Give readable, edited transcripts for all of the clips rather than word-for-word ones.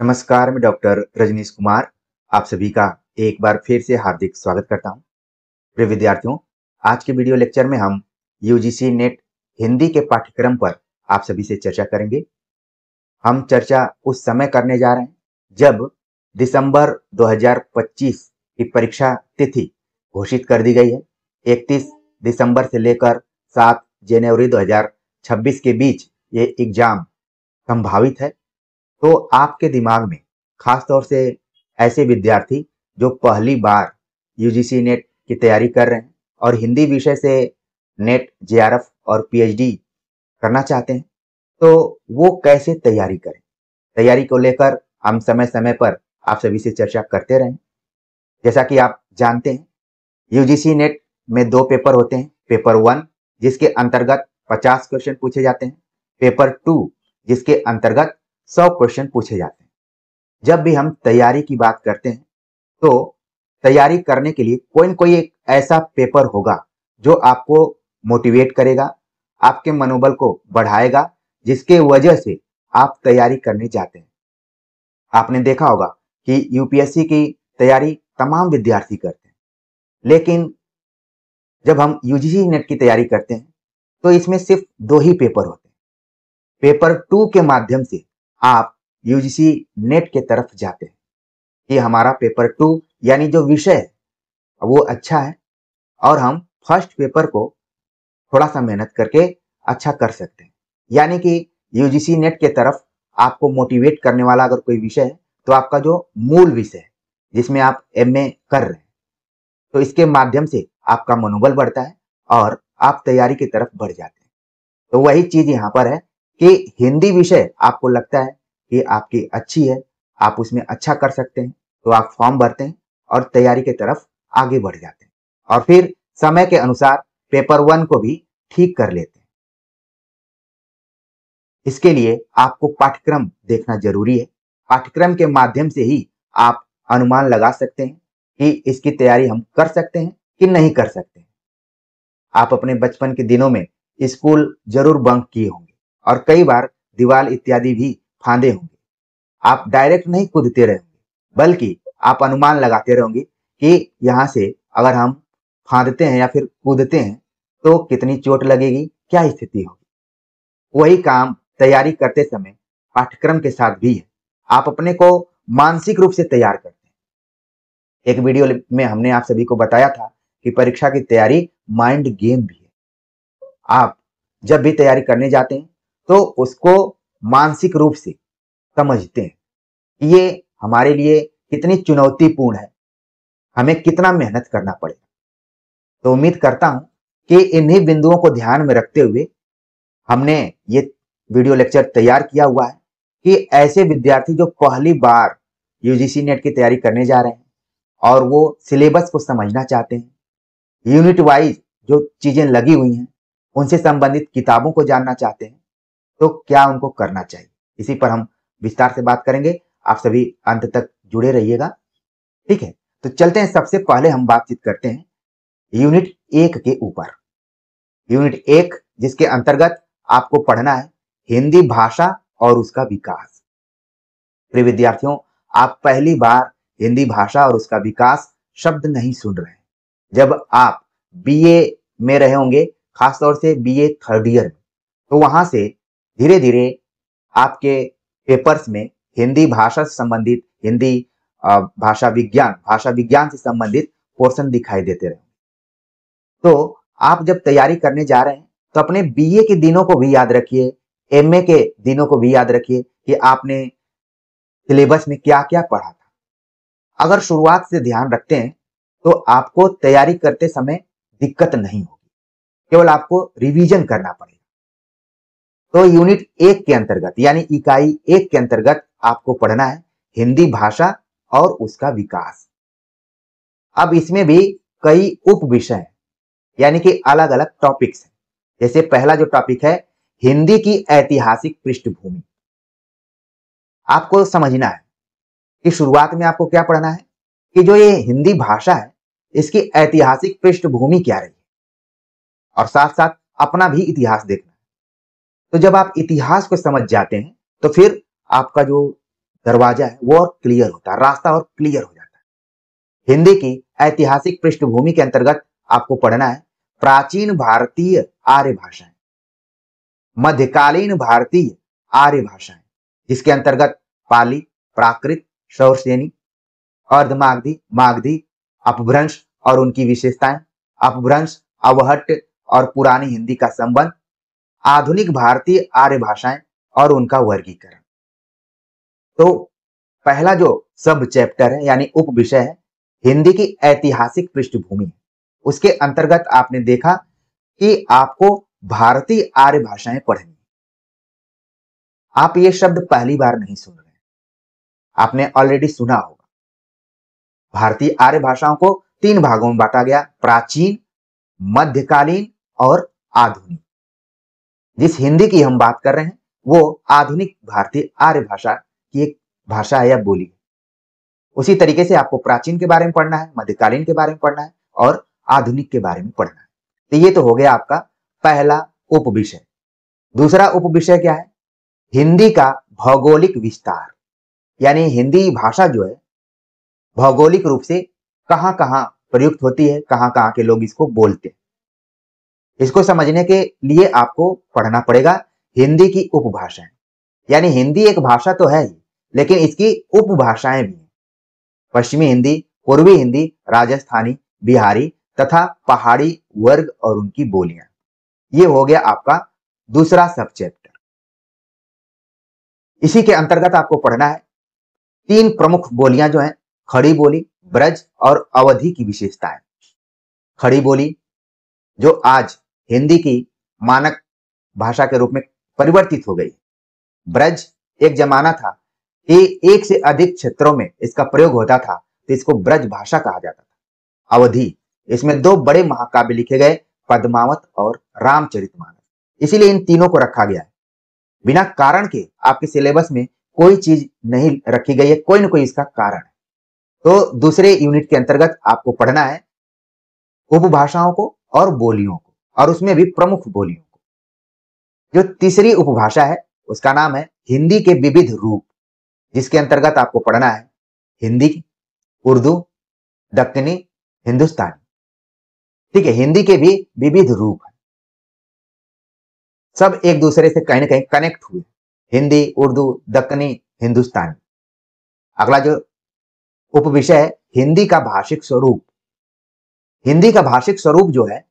नमस्कार, मैं डॉक्टर रजनीश कुमार आप सभी का एक बार फिर से हार्दिक स्वागत करता हूं। प्रिय विद्यार्थियों, आज के वीडियो लेक्चर में हम यूजीसी नेट हिंदी के पाठ्यक्रम पर आप सभी से चर्चा करेंगे। हम चर्चा उस समय करने जा रहे हैं जब दिसंबर 2025 की परीक्षा तिथि घोषित कर दी गई है। 31 दिसंबर से लेकर 7 जनवरी 2026 के बीच ये एग्जाम संभावित है। तो आपके दिमाग में खास तौर से ऐसे विद्यार्थी जो पहली बार यूजीसी नेट की तैयारी कर रहे हैं और हिंदी विषय से नेट, जेआरएफ और पीएचडी करना चाहते हैं, तो वो कैसे तैयारी करें? तैयारी को लेकर हम समय समय पर आप सभी से चर्चा करते रहें। जैसा कि आप जानते हैं, यूजीसी नेट में 2 पेपर होते हैं। पेपर 1 जिसके अंतर्गत 50 क्वेश्चन पूछे जाते हैं, पेपर 2 जिसके अंतर्गत 100 क्वेश्चन पूछे जाते हैं। जब भी हम तैयारी की बात करते हैं तो तैयारी करने के लिए कोई न कोई एक ऐसा पेपर होगा जो आपको मोटिवेट करेगा, आपके मनोबल को बढ़ाएगा, जिसके वजह से आप तैयारी करने जाते हैं। आपने देखा होगा कि यूपीएससी की तैयारी तमाम विद्यार्थी करते हैं, लेकिन जब हम यूजीसी नेट की तैयारी करते हैं तो इसमें सिर्फ 2 ही पेपर होते हैं। पेपर 2 के माध्यम से आप यूजीसी नेट के तरफ जाते हैं कि हमारा पेपर 2 यानी जो विषय है वो अच्छा है और हम फर्स्ट पेपर को थोड़ा सा मेहनत करके अच्छा कर सकते हैं। यानी कि यूजीसी नेट के तरफ आपको मोटिवेट करने वाला अगर कोई विषय है तो आपका जो मूल विषय है जिसमें आप एमए कर रहे हैं, तो इसके माध्यम से आपका मनोबल बढ़ता है और आप तैयारी की तरफ बढ़ जाते हैं। तो वही चीज यहाँ पर है कि हिंदी विषय आपको लगता है कि आपकी अच्छी है, आप उसमें अच्छा कर सकते हैं, तो आप फॉर्म भरते हैं और तैयारी की तरफ आगे बढ़ जाते हैं और फिर समय के अनुसार पेपर 1 को भी ठीक कर लेते हैं। इसके लिए आपको पाठ्यक्रम देखना जरूरी है। पाठ्यक्रम के माध्यम से ही आप अनुमान लगा सकते हैं कि इसकी तैयारी हम कर सकते हैं कि नहीं कर सकते हैं। आप अपने बचपन के दिनों में स्कूल जरूर बंक किए होंगे और कई बार दीवार इत्यादि भी फांदे होंगे। आप डायरेक्ट नहीं कूदते रहेंगे, बल्कि आप अनुमान लगाते रहेंगे कि यहाँ से अगर हम फांदते हैं या फिर कूदते हैं तो कितनी चोट लगेगी, क्या स्थिति होगी। वही काम तैयारी करते समय पाठ्यक्रम के साथ भी है। आप अपने को मानसिक रूप से तैयार करते हैं। एक वीडियो में हमने आप सभी को बताया था कि परीक्षा की तैयारी माइंड गेम भी है। आप जब भी तैयारी करने जाते हैं तो उसको मानसिक रूप से समझते हैं कि ये हमारे लिए कितनी चुनौतीपूर्ण है, हमें कितना मेहनत करना पड़ेगा। तो उम्मीद करता हूं कि इन्हीं बिंदुओं को ध्यान में रखते हुए हमने ये वीडियो लेक्चर तैयार किया हुआ है कि ऐसे विद्यार्थी जो पहली बार यूजीसी नेट की तैयारी करने जा रहे हैं और वो सिलेबस को समझना चाहते हैं, यूनिट वाइज जो चीजें लगी हुई हैं उनसे संबंधित किताबों को जानना चाहते हैं, तो क्या उनको करना चाहिए, इसी पर हम विस्तार से बात करेंगे। आप सभी अंत तक जुड़े रहिएगा, ठीक है। तो चलते हैं, सबसे पहले हम बातचीत करते हैं यूनिट 1 के ऊपर। यूनिट 1 जिसके अंतर्गत आपको पढ़ना है हिंदी भाषा और उसका विकास। प्रिय विद्यार्थियों, आप पहली बार हिंदी भाषा और उसका विकास शब्द नहीं सुन रहे हैं। जब आप बीए में रहे होंगे, खासतौर से बीए 3rd ईयर में, तो वहां से धीरे धीरे आपके पेपर्स में हिंदी भाषा से संबंधित, हिंदी भाषा विज्ञान से संबंधित पोर्शन दिखाई देते रहे। तो आप जब तैयारी करने जा रहे हैं तो अपने बीए के दिनों को भी याद रखिए, एमए के दिनों को भी याद रखिए कि आपने सिलेबस में क्या क्या पढ़ा था। अगर शुरुआत से ध्यान रखते हैं तो आपको तैयारी करते समय दिक्कत नहीं होगी, केवल आपको रिवीजन करना पड़ेगा। तो यूनिट 1 के अंतर्गत यानी इकाई 1 के अंतर्गत आपको पढ़ना है हिंदी भाषा और उसका विकास। अब इसमें भी कई उप विषय हैं, यानी कि अलग अलग टॉपिक्स हैं। जैसे पहला जो टॉपिक है हिंदी की ऐतिहासिक पृष्ठभूमि। आपको समझना है कि शुरुआत में आपको क्या पढ़ना है कि जो ये हिंदी भाषा है इसकी ऐतिहासिक पृष्ठभूमि क्या रही है, और साथ साथ अपना भी इतिहास देखना है। तो जब आप इतिहास को समझ जाते हैं तो फिर आपका जो दरवाजा है वो और क्लियर होता है, रास्ता और क्लियर हो जाता है। हिंदी की ऐतिहासिक पृष्ठभूमि के अंतर्गत आपको पढ़ना है प्राचीन भारतीय आर्य भाषाएं, मध्यकालीन भारतीय आर्य भाषाएं, जिसके अंतर्गत पाली, प्राकृत, शौरसेनी, अर्धमागधी, मागधी, अपभ्रंश और उनकी विशेषताएं, अपभ्रंश, अवहट्ट और पुरानी हिंदी का संबंध, आधुनिक भारतीय आर्य भाषाएं और उनका वर्गीकरण। तो पहला जो सब चैप्टर है यानी उप विषय है हिंदी की ऐतिहासिक पृष्ठभूमि, उसके अंतर्गत आपने देखा कि आपको भारतीय आर्य भाषाएं पढ़नी। आप ये शब्द पहली बार नहीं सुन रहे, आपने ऑलरेडी सुना होगा। भारतीय आर्य भाषाओं को 3 भागों में बांटा गया, प्राचीन, मध्यकालीन और आधुनिक। जिस हिंदी की हम बात कर रहे हैं वो आधुनिक भारतीय आर्य भाषा की एक भाषा है या बोली है। उसी तरीके से आपको प्राचीन के बारे में पढ़ना है, मध्यकालीन के बारे में पढ़ना है और आधुनिक के बारे में पढ़ना है। तो ये तो हो गया आपका पहला उप विषय। दूसरा उप विषय क्या है? हिंदी का भौगोलिक विस्तार, यानी हिंदी भाषा जो है भौगोलिक रूप से कहां कहां प्रयुक्त होती है, कहां कहां के लोग इसको बोलते हैं। इसको समझने के लिए आपको पढ़ना पड़ेगा हिंदी की उपभाषाएं, यानी हिंदी एक भाषा तो है ही लेकिन इसकी उपभाषाएं भी हैं। पश्चिमी हिंदी, पूर्वी हिंदी, राजस्थानी, बिहारी तथा पहाड़ी वर्ग और उनकी बोलियां। ये हो गया आपका दूसरा सब चैप्टर। इसी के अंतर्गत आपको पढ़ना है 3 प्रमुख बोलियां जो हैं, खड़ी बोली, ब्रज और अवधी की विशेषताएं। खड़ी बोली जो आज हिंदी की मानक भाषा के रूप में परिवर्तित हो गई। ब्रज एक जमाना था कि 1 से अधिक क्षेत्रों में इसका प्रयोग होता था तो इसको ब्रज भाषा कहा जाता था। अवधी, इसमें 2 बड़े महाकाव्य लिखे गए, पद्मावत और रामचरितमानस, इसीलिए इन तीनों को रखा गया है। बिना कारण के आपके सिलेबस में कोई चीज नहीं रखी गई है, कोई ना कोई इसका कारण है। तो दूसरे यूनिट के अंतर्गत आपको पढ़ना है उपभाषाओं को और बोलियों को, और उसमें भी प्रमुख बोलियों को। जो तीसरी उपभाषा है उसका नाम है हिंदी के विविध रूप, जिसके अंतर्गत आपको पढ़ना है हिंदी, उर्दू, दक्कनी, हिंदुस्तानी। ठीक है, हिंदी के भी विविध रूप है, सब एक दूसरे से कहीं ना कहीं कनेक्ट हुए, हिंदी, उर्दू, दक्कनी, हिंदुस्तानी। अगला जो उप विषय है हिंदी का भाषिक स्वरूप। हिंदी का भाषिक स्वरूप जो है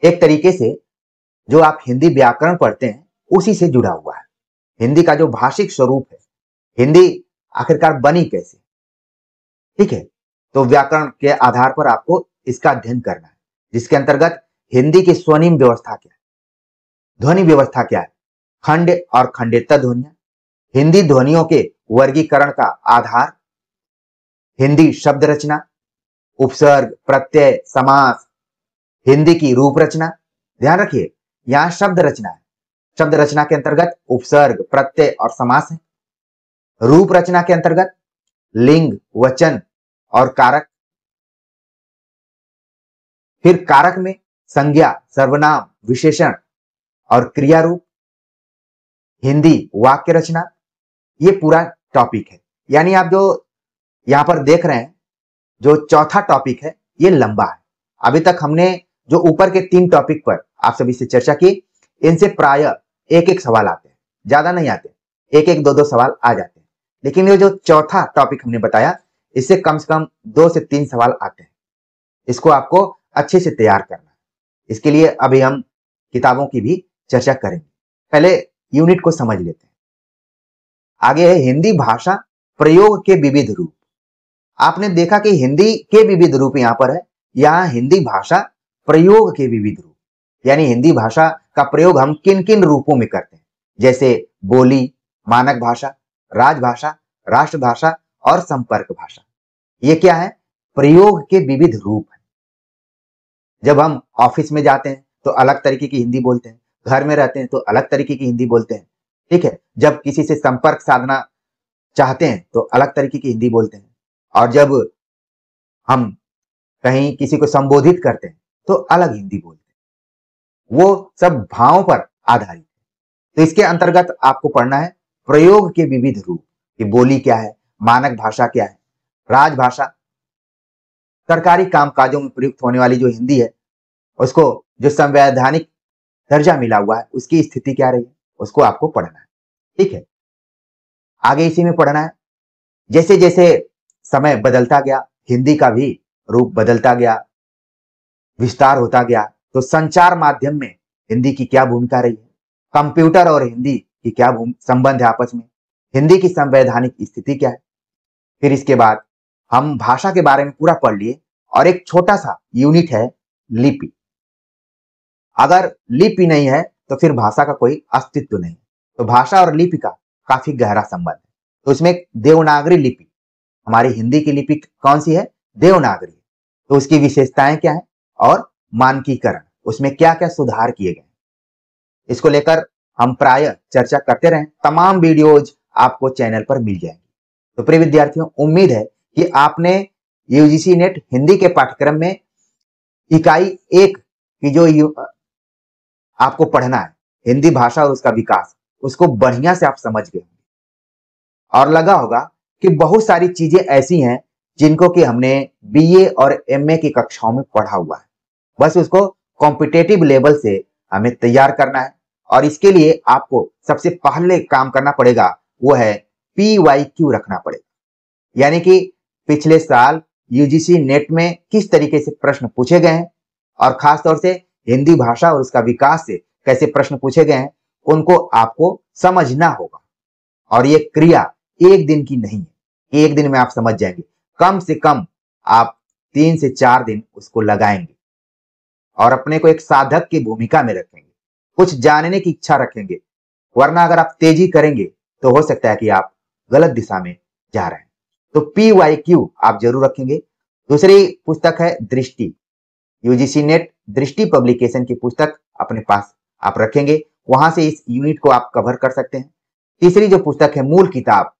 एक तरीके से जो आप हिंदी व्याकरण पढ़ते हैं उसी से जुड़ा हुआ है। हिंदी का जो भाषिक स्वरूप है, हिंदी आखिरकार बनी कैसे, ठीक है, तो व्याकरण के आधार पर आपको इसका अध्ययन करना है, जिसके अंतर्गत हिंदी की स्वनिम व्यवस्था क्या है, ध्वनि व्यवस्था क्या है, खंड और खंडेतर ध्वनियां, हिंदी ध्वनियों के वर्गीकरण का आधार, हिंदी शब्द रचना, उपसर्ग, प्रत्यय, समास, हिंदी की रूप रचना। ध्यान रखिए यहां शब्द रचना है, शब्द रचना के अंतर्गत उपसर्ग, प्रत्यय और समास है। रूप रचना के अंतर्गत लिंग, वचन और कारक। फिर कारक में संज्ञा, सर्वनाम, विशेषण और क्रिया रूप। हिंदी वाक्य रचना, ये पूरा टॉपिक है। यानी आप जो यहां पर देख रहे हैं जो चौथा टॉपिक है ये लंबा है। अभी तक हमने जो ऊपर के 3 टॉपिक पर आप सभी से चर्चा की, इनसे प्राय एक एक सवाल आते हैं, ज्यादा नहीं आते, एक एक 2-2 सवाल आ जाते हैं। लेकिन ये जो चौथा टॉपिक हमने बताया इससे कम से कम 2 से 3 सवाल आते हैं। इसको आपको अच्छे से तैयार करना है। इसके लिए अभी हम किताबों की भी चर्चा करेंगे। पहले यूनिट को समझ लेते हैं। आगे है हिंदी भाषा प्रयोग के विविध रूप। आपने देखा कि हिंदी के विविध रूप यहां पर है, यहां हिंदी भाषा प्रयोग के विविध रूप, यानी हिंदी भाषा का प्रयोग हम किन किन रूपों में करते हैं, जैसे बोली, मानक भाषा, राजभाषा, राष्ट्रभाषा और संपर्क भाषा। ये क्या है? प्रयोग के विविध रूप है। जब हम ऑफिस में जाते हैं तो अलग तरीके की हिंदी बोलते हैं, घर में रहते हैं तो अलग तरीके की हिंदी बोलते हैं, ठीक है। जब किसी से संपर्क साधना चाहते हैं तो अलग तरीके की हिंदी बोलते हैं, और जब हम कहीं किसी को संबोधित करते हैं तो अलग हिंदी बोलते हैं। वो सब भावों पर आधारित है। तो इसके अंतर्गत आपको पढ़ना है प्रयोग के विविध रूप, कि बोली क्या है, मानक भाषा क्या है, राजभाषा, सरकारी कामकाजों में प्रयुक्त होने वाली जो हिंदी है, उसको जो संवैधानिक दर्जा मिला हुआ है, उसकी स्थिति क्या रही है, उसको आपको पढ़ना है। ठीक है, आगे इसी में पढ़ना है। जैसे जैसे समय बदलता गया, हिंदी का भी रूप बदलता गया, विस्तार होता गया, तो संचार माध्यम में हिंदी की क्या भूमिका रही है, कंप्यूटर और हिंदी की क्या संबंध है आपस में, हिंदी की संवैधानिक स्थिति क्या है। फिर इसके बाद हम भाषा के बारे में पूरा पढ़ लिए और एक छोटा सा यूनिट है लिपि। अगर लिपि नहीं है तो फिर भाषा का कोई अस्तित्व नहीं। तो भाषा और लिपि का काफी गहरा संबंध है। तो इसमें देवनागरी लिपि, हमारी हिंदी की लिपि कौन सी है, देवनागरी। तो उसकी विशेषताएं क्या है और मानकीकरण, उसमें क्या क्या सुधार किए गए, इसको लेकर हम प्राय चर्चा करते रहे। तमाम वीडियोज आपको चैनल पर मिल जाएंगे। तो प्रिय विद्यार्थियों, उम्मीद है कि आपने यूजीसी नेट हिंदी के पाठ्यक्रम में इकाई 1 की जो आपको पढ़ना है, हिंदी भाषा और उसका विकास, उसको बढ़िया से आप समझ गए और लगा होगा कि बहुत सारी चीजें ऐसी हैं जिनको कि हमने बीए और एमए की कक्षाओं में पढ़ा हुआ है, बस उसको कॉम्पिटेटिव लेवल से हमें तैयार करना है। और इसके लिए आपको सबसे पहले काम करना पड़ेगा, वो है PYQ रखना पड़ेगा। यानी कि पिछले साल यूजीसी नेट में किस तरीके से प्रश्न पूछे गए हैं और खासतौर से हिंदी भाषा और उसका विकास से कैसे प्रश्न पूछे गए हैं, उनको आपको समझना होगा। और ये क्रिया एक दिन की नहीं है, एक दिन में आप समझ जाएंगे। कम से कम आप 3 से 4 दिन उसको लगाएंगे और अपने को एक साधक की भूमिका में रखेंगे, कुछ जानने की इच्छा रखेंगे। वरना अगर आप तेजी करेंगे तो हो सकता है कि आप गलत दिशा में जा रहे हैं। तो PYQ आप जरूर रखेंगे। दूसरी पुस्तक है दृष्टि, यूजीसी नेट दृष्टि पब्लिकेशन की पुस्तक अपने पास आप रखेंगे, वहां से इस यूनिट को आप कवर कर सकते हैं। तीसरी जो पुस्तक है मूल किताब,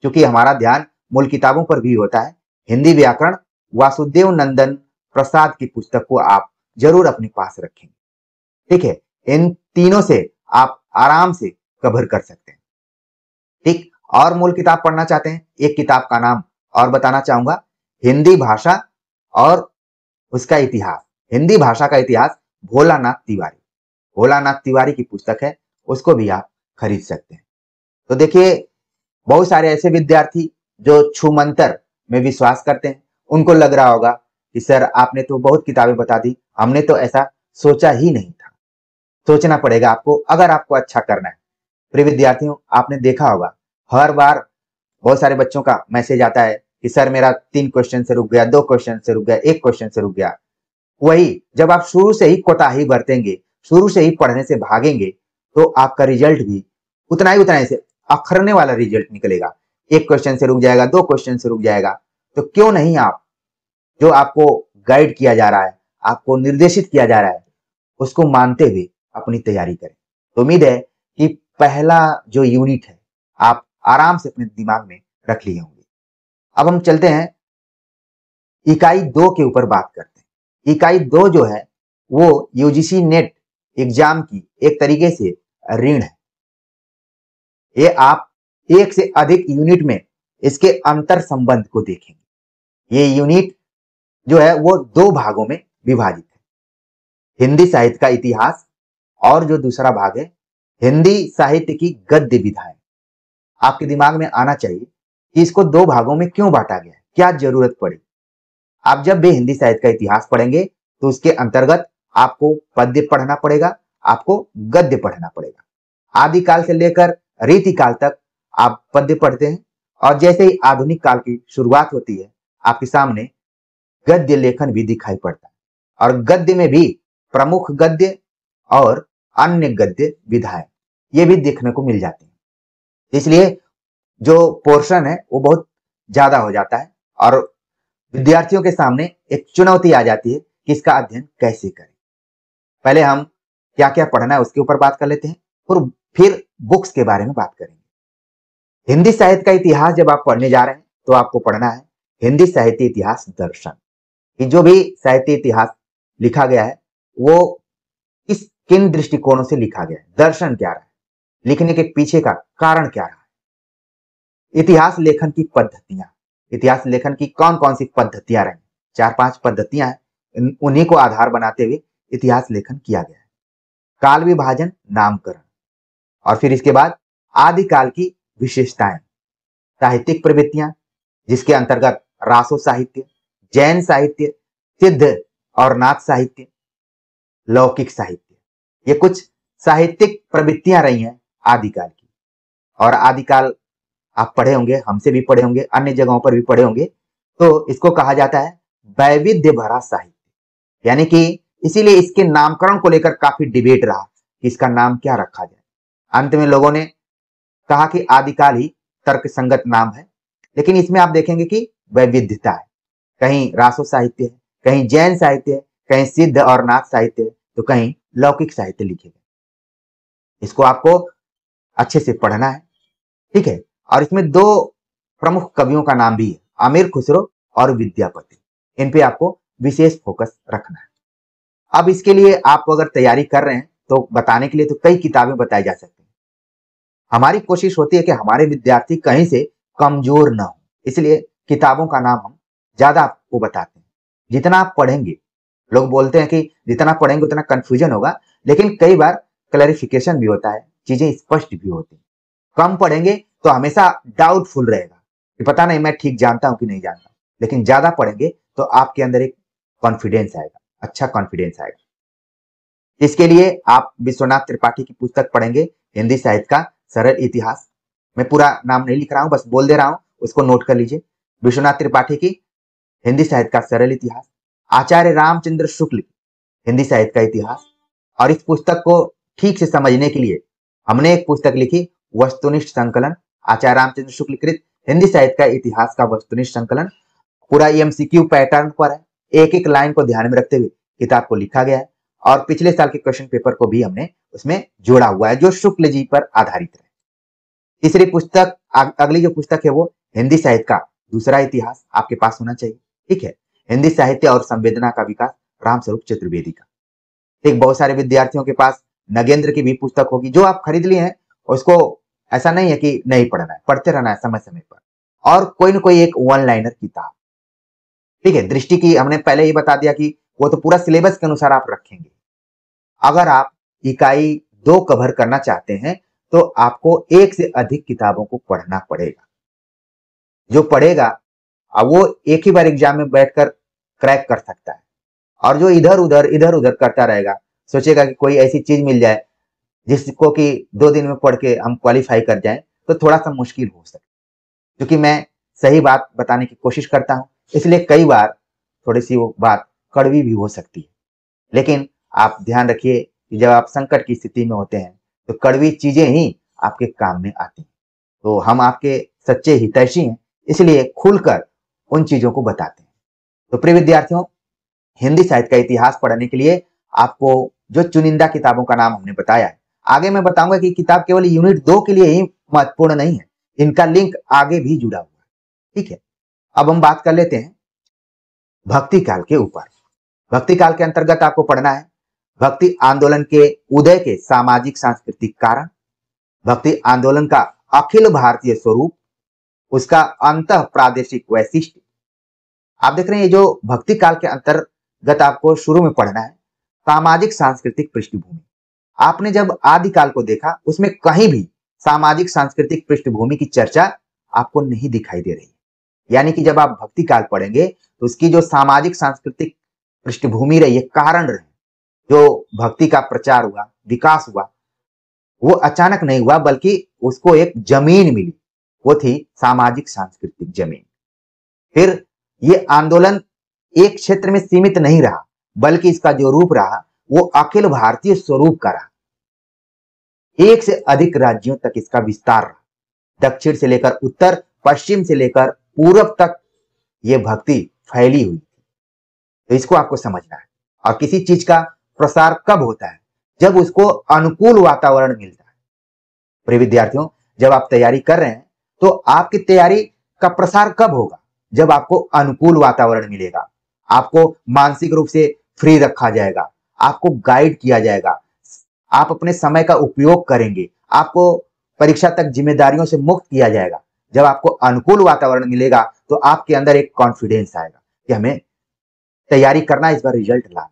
क्योंकि हमारा ध्यान मूल किताबों पर भी होता है, हिंदी व्याकरण वासुदेव नंदन प्रसाद की पुस्तक को आप जरूर अपने पास रखेंगे। ठीक है, इन तीनों से आप आराम से कवर कर सकते हैं। ठीक, और मूल किताब पढ़ना चाहते हैं, एक किताब का नाम और बताना चाहूंगा, हिंदी भाषा और उसका इतिहास, हिंदी भाषा का इतिहास, भोलानाथ तिवारी, भोलानाथ तिवारी की पुस्तक है, उसको भी आप खरीद सकते हैं। तो देखिए, बहुत सारे ऐसे विद्यार्थी जो छूमंतर में विश्वास करते हैं, उनको लग रहा होगा कि सर आपने तो बहुत किताबें बता दी, हमने तो ऐसा सोचा ही नहीं था। सोचना पड़ेगा आपको अगर आपको अच्छा करना है। प्रिय विद्यार्थियों, आपने देखा होगा हर बार बहुत सारे बच्चों का मैसेज आता है कि सर मेरा 3 क्वेश्चन से रुक गया, 2 क्वेश्चन से रुक गया, 1 क्वेश्चन से रुक गया। वही जब आप शुरू से ही कोताही बरतेंगे, शुरू से ही पढ़ने से भागेंगे, तो आपका रिजल्ट भी उतना ही से अखरने वाला रिजल्ट निकलेगा। 1 क्वेश्चन से रुक जाएगा, 2 क्वेश्चन से रुक जाएगा। तो क्यों नहीं आप, जो आपको गाइड किया जा रहा है, आपको निर्देशित किया जा रहा है, उसको मानते हुए अपनी तैयारी करें। तो उम्मीद है कि पहला जो यूनिट है आप आराम से अपने दिमाग में रख लिए होंगे। अब हम चलते हैं इकाई 2 के ऊपर बात करते हैं। इकाई 2 जो है वो यूजीसी नेट एग्जाम की एक तरीके से ऋण है। ये आप एक से अधिक यूनिट में इसके अंतर संबंध को देखेंगे। ये यूनिट जो है वो 2 भागों में विभाजित है, हिंदी साहित्य का इतिहास और जो दूसरा भाग है हिंदी साहित्य की गद्य विधाएं। आपके दिमाग में आना चाहिए कि इसको 2 भागों में क्यों बांटा गया है, क्या जरूरत पड़ी। आप जब भी हिंदी साहित्य का इतिहास पढ़ेंगे तो उसके अंतर्गत आपको पद्य पढ़ना पड़ेगा, आपको गद्य पढ़ना पड़ेगा। आदिकाल से लेकर रीतिकाल तक आप पद्य पढ़ते हैं और जैसे ही आधुनिक काल की शुरुआत होती है, आपके सामने गद्य लेखन भी दिखाई पड़ता है। और गद्य में भी प्रमुख गद्य और अन्य गद्य विधाएं ये भी देखने को मिल जाती हैं। इसलिए जो पोर्शन है वो बहुत ज्यादा हो जाता है और विद्यार्थियों के सामने एक चुनौती आ जाती है कि इसका अध्ययन कैसे करें। पहले हम क्या क्या पढ़ना है उसके ऊपर बात कर लेते हैं और फिर बुक्स के बारे में बात करेंगे। हिंदी साहित्य का इतिहास जब आप पढ़ने जा रहे हैं तो आपको पढ़ना है हिंदी साहित्य इतिहास दर्शन, कि जो भी साहित्य इतिहास लिखा गया है वो किन दृष्टिकोणों से लिखा गया है, दर्शन क्या रहा है, लिखने के पीछे का कारण क्या रहा है, इतिहास लेखन की पद्धतियां, इतिहास लेखन की कौन कौन सी पद्धतियां रही, 4-5 पद्धतियां हैं, उन्हीं को आधार बनाते हुए इतिहास लेखन किया गया है। काल विभाजन, नामकरण, और फिर इसके बाद आदिकाल की विशेषताएं, साहित्यिक प्रवृत्तियां जिसके अंतर्गत रासो साहित्य, जैन साहित्य, सिद्ध और नाथ साहित्य, लौकिक साहित्य, ये कुछ साहित्यिक प्रवृत्तियां रही हैं आदिकाल की। और आदिकाल आप पढ़े होंगे, हमसे भी पढ़े होंगे, अन्य जगहों पर भी पढ़े होंगे, तो इसको कहा जाता है वैविध्य भरा साहित्य। यानी कि इसीलिए इसके नामकरण को लेकर काफी डिबेट रहा कि इसका नाम क्या रखा जाए। अंत में लोगों ने कहा कि आदिकाल ही तर्कसंगत नाम है, लेकिन इसमें आप देखेंगे कि वैविध्यता है, कहीं रासो साहित्य है, कहीं जैन साहित्य है, कहीं सिद्ध और नाथ साहित्य है, तो कहीं लौकिक साहित्य लिखे गए। इसको आपको अच्छे से पढ़ना है, ठीक है। और इसमें दो प्रमुख कवियों का नाम भी है, अमीर खुसरो और विद्यापति। इन पे आपको विशेष फोकस रखना है। अब इसके लिए आप अगर तैयारी कर रहे हैं तो बताने के लिए तो कई किताबें बताई जा सकती हैं। हमारी कोशिश होती है कि हमारे विद्यार्थी कहीं से कमजोर ना हो, इसलिए किताबों का नाम हम ज्यादा आपको बताते हैं। जितना आप पढ़ेंगे, लोग बोलते हैं कि जितना पढ़ेंगे उतना कंफ्यूजन होगा, लेकिन कई बार क्लैरिफिकेशन भी होता है, चीजें स्पष्ट भी होती हैं। कम पढ़ेंगे तो हमेशा डाउटफुल रहेगा कि पता नहीं मैं ठीक जानता हूं कि नहीं जानता, लेकिन ज्यादा पढ़ेंगे तो आपके अंदर एक कॉन्फिडेंस आएगा, अच्छा कॉन्फिडेंस आएगा। इसके लिए आप विश्वनाथ त्रिपाठी की पुस्तक पढ़ेंगे, हिंदी साहित्य का सरल इतिहास। मैं पूरा नाम नहीं लिख रहा हूं, बस बोल दे रहा हूं, उसको नोट कर लीजिए। विश्वनाथ त्रिपाठी की हिंदी साहित्य का सरल इतिहास, आचार्य रामचंद्र शुक्ल हिंदी साहित्य का इतिहास। और इस पुस्तक को ठीक से समझने के लिए हमने एक पुस्तक लिखी, वस्तुनिष्ठ संकलन, आचार्य रामचंद्र शुक्ल कृत हिंदी साहित्य का इतिहास का वस्तुनिष्ठ संकलन। पूरा एमसीक्यू पैटर्न पर है, एक एक लाइन को ध्यान में रखते हुए किताब को लिखा गया है, और पिछले साल के क्वेश्चन पेपर को भी हमने उसमें जोड़ा हुआ है जो शुक्ल जी पर आधारित है। तीसरी पुस्तक, अगली जो पुस्तक है वो हिंदी साहित्य का दूसरा इतिहास आपके पास होना चाहिए, ठीक है। हिंदी साहित्य और संवेदना का विकास, रामस्वरूप चतुर्वेदी का। ठीक, बहुत सारे विद्यार्थियों के पास नगेंद्र की भी पुस्तक होगी जो आप खरीद लिए हैं, उसको ऐसा नहीं है कि नहीं पढ़ना है, पढ़ते रहना है समय समय पर। और कोई ना कोई एक वन लाइनर किताब, ठीक है। दृष्टि की हमने पहले ही बता दिया कि वो तो पूरा सिलेबस के अनुसार आप रखेंगे। अगर आप इकाई 2 कवर करना चाहते हैं तो आपको 1 से अधिक किताबों को पढ़ना पड़ेगा। जो पढ़ेगा अब वो एक ही बार एग्जाम में बैठकर क्रैक कर सकता है, और जो इधर उधर करता रहेगा, सोचेगा कि कोई ऐसी चीज मिल जाए जिसको कि 2 दिन में पढ़ के हम क्वालिफाई कर जाएं, तो थोड़ा सा मुश्किल हो सकता है। क्योंकि मैं सही बात बताने की कोशिश करता हूं, इसलिए कई बार थोड़ी सी वो बात कड़वी भी हो सकती है। लेकिन आप ध्यान रखिए कि जब आप संकट की स्थिति में होते हैं तो कड़वी चीजें ही आपके काम में आती हैं। तो हम आपके सच्चे हितैषी हैं, इसलिए खुलकर उन चीजों को बताते हैं। तो प्रिय विद्यार्थियों, हिंदी साहित्य का इतिहास पढ़ने के लिए आपको जो चुनिंदा किताबों का नाम हमने बताया है, आगे मैं बताऊंगा कि किताब केवल यूनिट 2 के लिए ही महत्वपूर्ण नहीं है, इनका लिंक आगे भी जुड़ा हुआ है, ठीक है। अब हम बात कर लेते हैं भक्ति काल के ऊपर। भक्ति काल के अंतर्गत आपको पढ़ना है भक्ति आंदोलन के उदय के सामाजिक सांस्कृतिक कारण, भक्ति आंदोलन का अखिल भारतीय स्वरूप, उसका अंतः प्रादेशिक वैशिष्ट्य। आप देख रहे हैं ये जो भक्ति काल के अंतर्गत आपको शुरू में पढ़ना है सामाजिक सांस्कृतिक पृष्ठभूमि। आपने जब आदिकाल को देखा उसमें कहीं भी सामाजिक सांस्कृतिक पृष्ठभूमि की चर्चा आपको नहीं दिखाई दे रही। यानी कि जब आप भक्ति काल पढ़ेंगे तो उसकी जो सामाजिक सांस्कृतिक पृष्ठभूमि रही है, कारण रहे, जो भक्ति का प्रचार हुआ, विकास हुआ, वो अचानक नहीं हुआ, बल्कि उसको एक जमीन मिली, वो थी सामाजिक सांस्कृतिक जमीन। फिर ये आंदोलन एक क्षेत्र में सीमित नहीं रहा, बल्कि इसका जो रूप रहा वो अखिल भारतीय स्वरूप का रहा। 1 से अधिक राज्यों तक इसका विस्तार रहा, दक्षिण से लेकर उत्तर, पश्चिम से लेकर पूर्व तक ये भक्ति फैली हुई थी। तो इसको आपको समझना है। और किसी चीज का प्रसार कब होता है? जब उसको अनुकूल वातावरण मिलता है। प्रिय विद्यार्थियों, जब आप तैयारी कर रहे हैं तो आपकी तैयारी का प्रसार कब होगा? जब आपको अनुकूल वातावरण मिलेगा, आपको मानसिक रूप से फ्री रखा जाएगा, आपको गाइड किया जाएगा, आप अपने समय का उपयोग करेंगे, आपको परीक्षा तक जिम्मेदारियों से मुक्त किया जाएगा, जब आपको अनुकूल वातावरण मिलेगा तो आपके अंदर एक कॉन्फिडेंस आएगा कि हमें तैयारी करना, इस बार रिजल्ट लाना।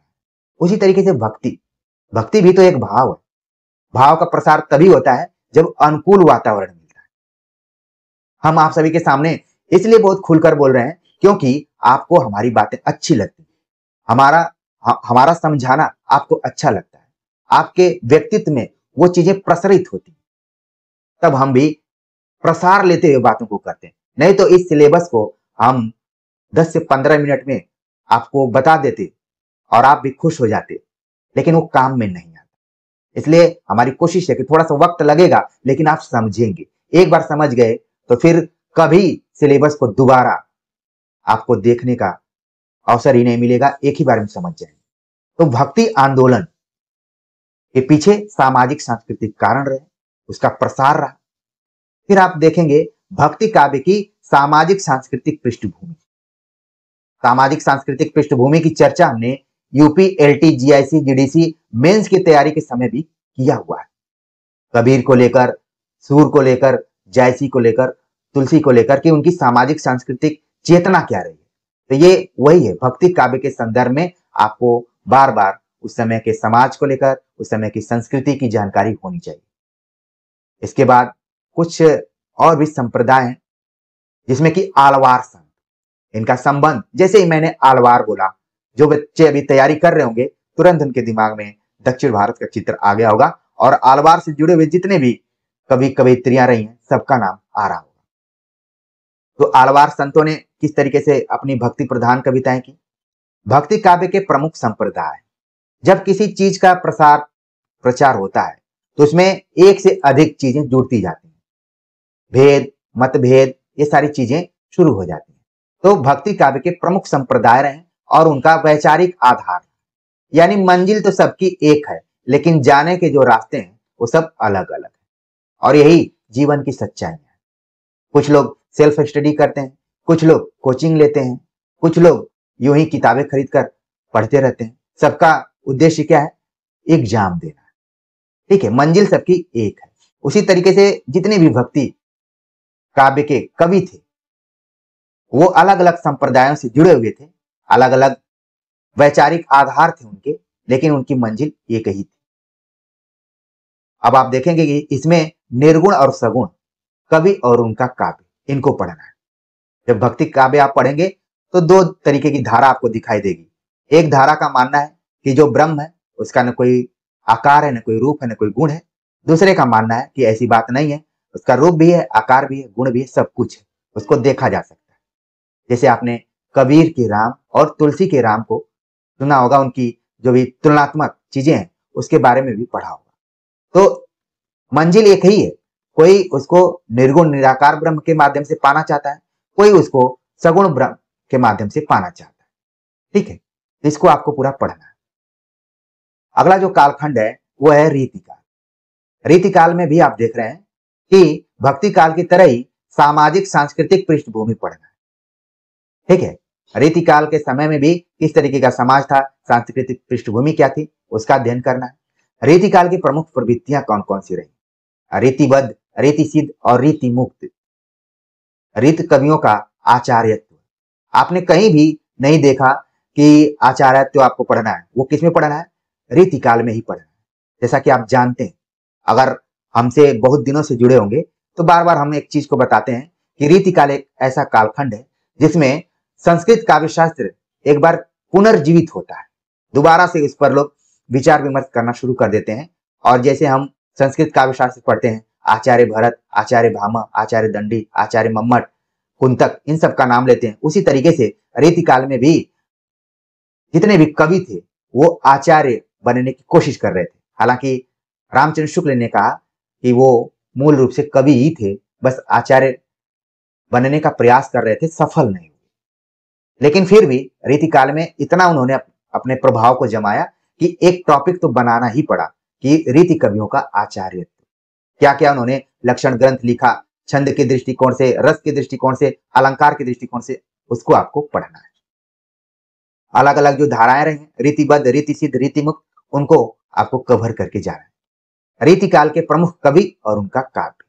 उसी तरीके से भक्ति, भक्ति भी तो एक भाव है। भाव का प्रसार तभी होता है जब अनुकूल वातावरण मिलता है। हम आप सभी के सामने इसलिए बहुत खुलकर बोल रहे हैं क्योंकि आपको हमारी बातें अच्छी लगती हैं, हमारा समझाना आपको अच्छा लगता है, आपके व्यक्तित्व में वो चीजें प्रसरित होती हैं, तब हम भी प्रसार लेते हुए बातों को करते हैं। नहीं तो इस सिलेबस को हम 10 से 15 मिनट में आपको बता देते और आप भी खुश हो जाते, लेकिन वो काम में नहीं आता। इसलिए हमारी कोशिश है कि थोड़ा सा वक्त लगेगा, लेकिन आप समझेंगे। एक बार समझ गए तो फिर कभी सिलेबस को दोबारा आपको देखने का अवसर ही नहीं मिलेगा, एक ही बार में समझ जाएंगे। तो भक्ति आंदोलन के पीछे सामाजिक सांस्कृतिक कारण रहे, उसका प्रसार रहा। फिर आप देखेंगे भक्ति काव्य की सामाजिक सांस्कृतिक पृष्ठभूमि। सामाजिक सांस्कृतिक पृष्ठभूमि की चर्चा हमने UP, LT, GIC, GDC mains की तैयारी के समय भी किया हुआ है। कबीर को लेकर, सूर को लेकर, जायसी को लेकर, तुलसी को लेकर कि उनकी सामाजिक सांस्कृतिक चेतना क्या रही है। तो ये वही है, भक्ति काव्य के संदर्भ में आपको बार बार उस समय के समाज को लेकर, उस समय की संस्कृति की जानकारी होनी चाहिए। इसके बाद कुछ और भी संप्रदाय हैं जिसमें कि आलवार संत, इनका संबंध, जैसे ही मैंने आलवार बोला, जो बच्चे अभी तैयारी कर रहे होंगे तुरंत उनके दिमाग में दक्षिण भारत का चित्र आ गया होगा और आलवार से जुड़े हुए जितने भी कवि कवयित्रियां रही हैं सबका नाम आ रहा होगा। तो आलवार संतों ने किस तरीके से अपनी भक्ति प्रधान कविताएं की। भक्ति काव्य के प्रमुख संप्रदाय, जब किसी चीज का प्रचार होता है तो उसमें एक से अधिक चीजें जुड़ती जाती हैं, भेद मतभेद ये सारी चीजें शुरू हो जाती हैं। तो भक्ति काव्य के प्रमुख संप्रदाय रहे और उनका वैचारिक आधार, यानी मंजिल तो सबकी एक है लेकिन जाने के जो रास्ते हैं वो सब अलग अलग है, और यही जीवन की सच्चाई है। कुछ लोग सेल्फ स्टडी करते हैं, कुछ लोग कोचिंग लेते हैं, कुछ लोग यूं ही किताबें खरीद कर पढ़ते रहते हैं। सबका उद्देश्य क्या है? एग्जाम देना। ठीक है, मंजिल सबकी एक है। उसी तरीके से जितने भी भक्ति काव्य के कवि थे वो अलग अलग संप्रदायों से जुड़े हुए थे, अलग अलग वैचारिक आधार थे उनके, लेकिन उनकी मंजिल एक ही थी। अब आप देखेंगे कि इसमें निर्गुण और सगुण कवि और उनका काव्य, इनको पढ़ना है। जब भक्ति काव्य आप पढ़ेंगे तो दो तरीके की धारा आपको दिखाई देगी। एक धारा का मानना है कि जो ब्रह्म है उसका न कोई आकार है, न कोई रूप है, न कोई गुण है। दूसरे का मानना है कि ऐसी बात नहीं है, उसका रूप भी है, आकार भी है, गुण भी है, सब कुछ है, उसको देखा जा सकता है। जैसे आपने कबीर के राम और तुलसी के राम को सुना होगा, उनकी जो भी तुलनात्मक चीजें हैं उसके बारे में भी पढ़ा होगा। तो मंजिल एक ही है, कोई उसको निर्गुण निराकार ब्रह्म के माध्यम से पाना चाहता है, कोई उसको सगुण ब्रह्म के माध्यम से पाना चाहता है। ठीक है, इसको आपको पूरा पढ़ना है। अगला जो कालखंड है वो है रीतिकाल। रीतिकाल में भी आप देख रहे हैं कि भक्ति काल की तरह ही सामाजिक सांस्कृतिक पृष्ठभूमि पढ़ना है। ठीक है, रीतिकाल के समय में भी किस तरीके का समाज था, सांस्कृतिक पृष्ठभूमि क्या थी, उसका अध्ययन करना है। रीतिकाल की प्रमुख प्रवृत्तियां कौन कौन सी रही? रीतिबद्ध, रीति सिद्ध और रीति मुक्त। रीत कवियों का आचार्यत्व, आपने कहीं भी नहीं देखा कि आचार्यत्व आपको पढ़ना है। वो किसमें पढ़ना है? रीतिकाल में ही पढ़ना है। जैसा कि आप जानते हैं, अगर हमसे बहुत दिनों से जुड़े होंगे तो बार बार हम एक चीज को बताते हैं कि रीतिकाल एक ऐसा कालखंड है जिसमें संस्कृत काव्य शास्त्र एक बार पुनर्जीवित होता है, दोबारा से इस पर लोग विचार विमर्श करना शुरू कर देते हैं। और जैसे हम संस्कृत काव्य शास्त्र पढ़ते हैं, आचार्य भरत, आचार्य भामा, आचार्य दंडी, आचार्य मम्मट, कुंतक, इन सब का नाम लेते हैं, उसी तरीके से रीतिकाल में भी जितने भी कवि थे वो आचार्य बनने की कोशिश कर रहे थे। हालांकि रामचंद्र शुक्ल ने कहा कि वो मूल रूप से कवि ही थे, बस आचार्य बनने का प्रयास कर रहे थे, सफल नहीं हुए। लेकिन फिर भी रीतिकाल में इतना उन्होंने अपने प्रभाव को जमाया कि एक टॉपिक तो बनाना ही पड़ा कि रीति कवियों का आचार्यत्व। क्या क्या उन्होंने लक्षण ग्रंथ लिखा, छंद के दृष्टिकोण से, रस के दृष्टिकोण से, अलंकार के दृष्टिकोण से, उसको आपको पढ़ना है। अलग अलग जो धाराएं रही हैं, रीतिबद्ध, रीति सिद्ध, रीति मुक्त, उनको आपको कवर करके जाना है। रीतिकाल के प्रमुख कवि और उनका काव्य।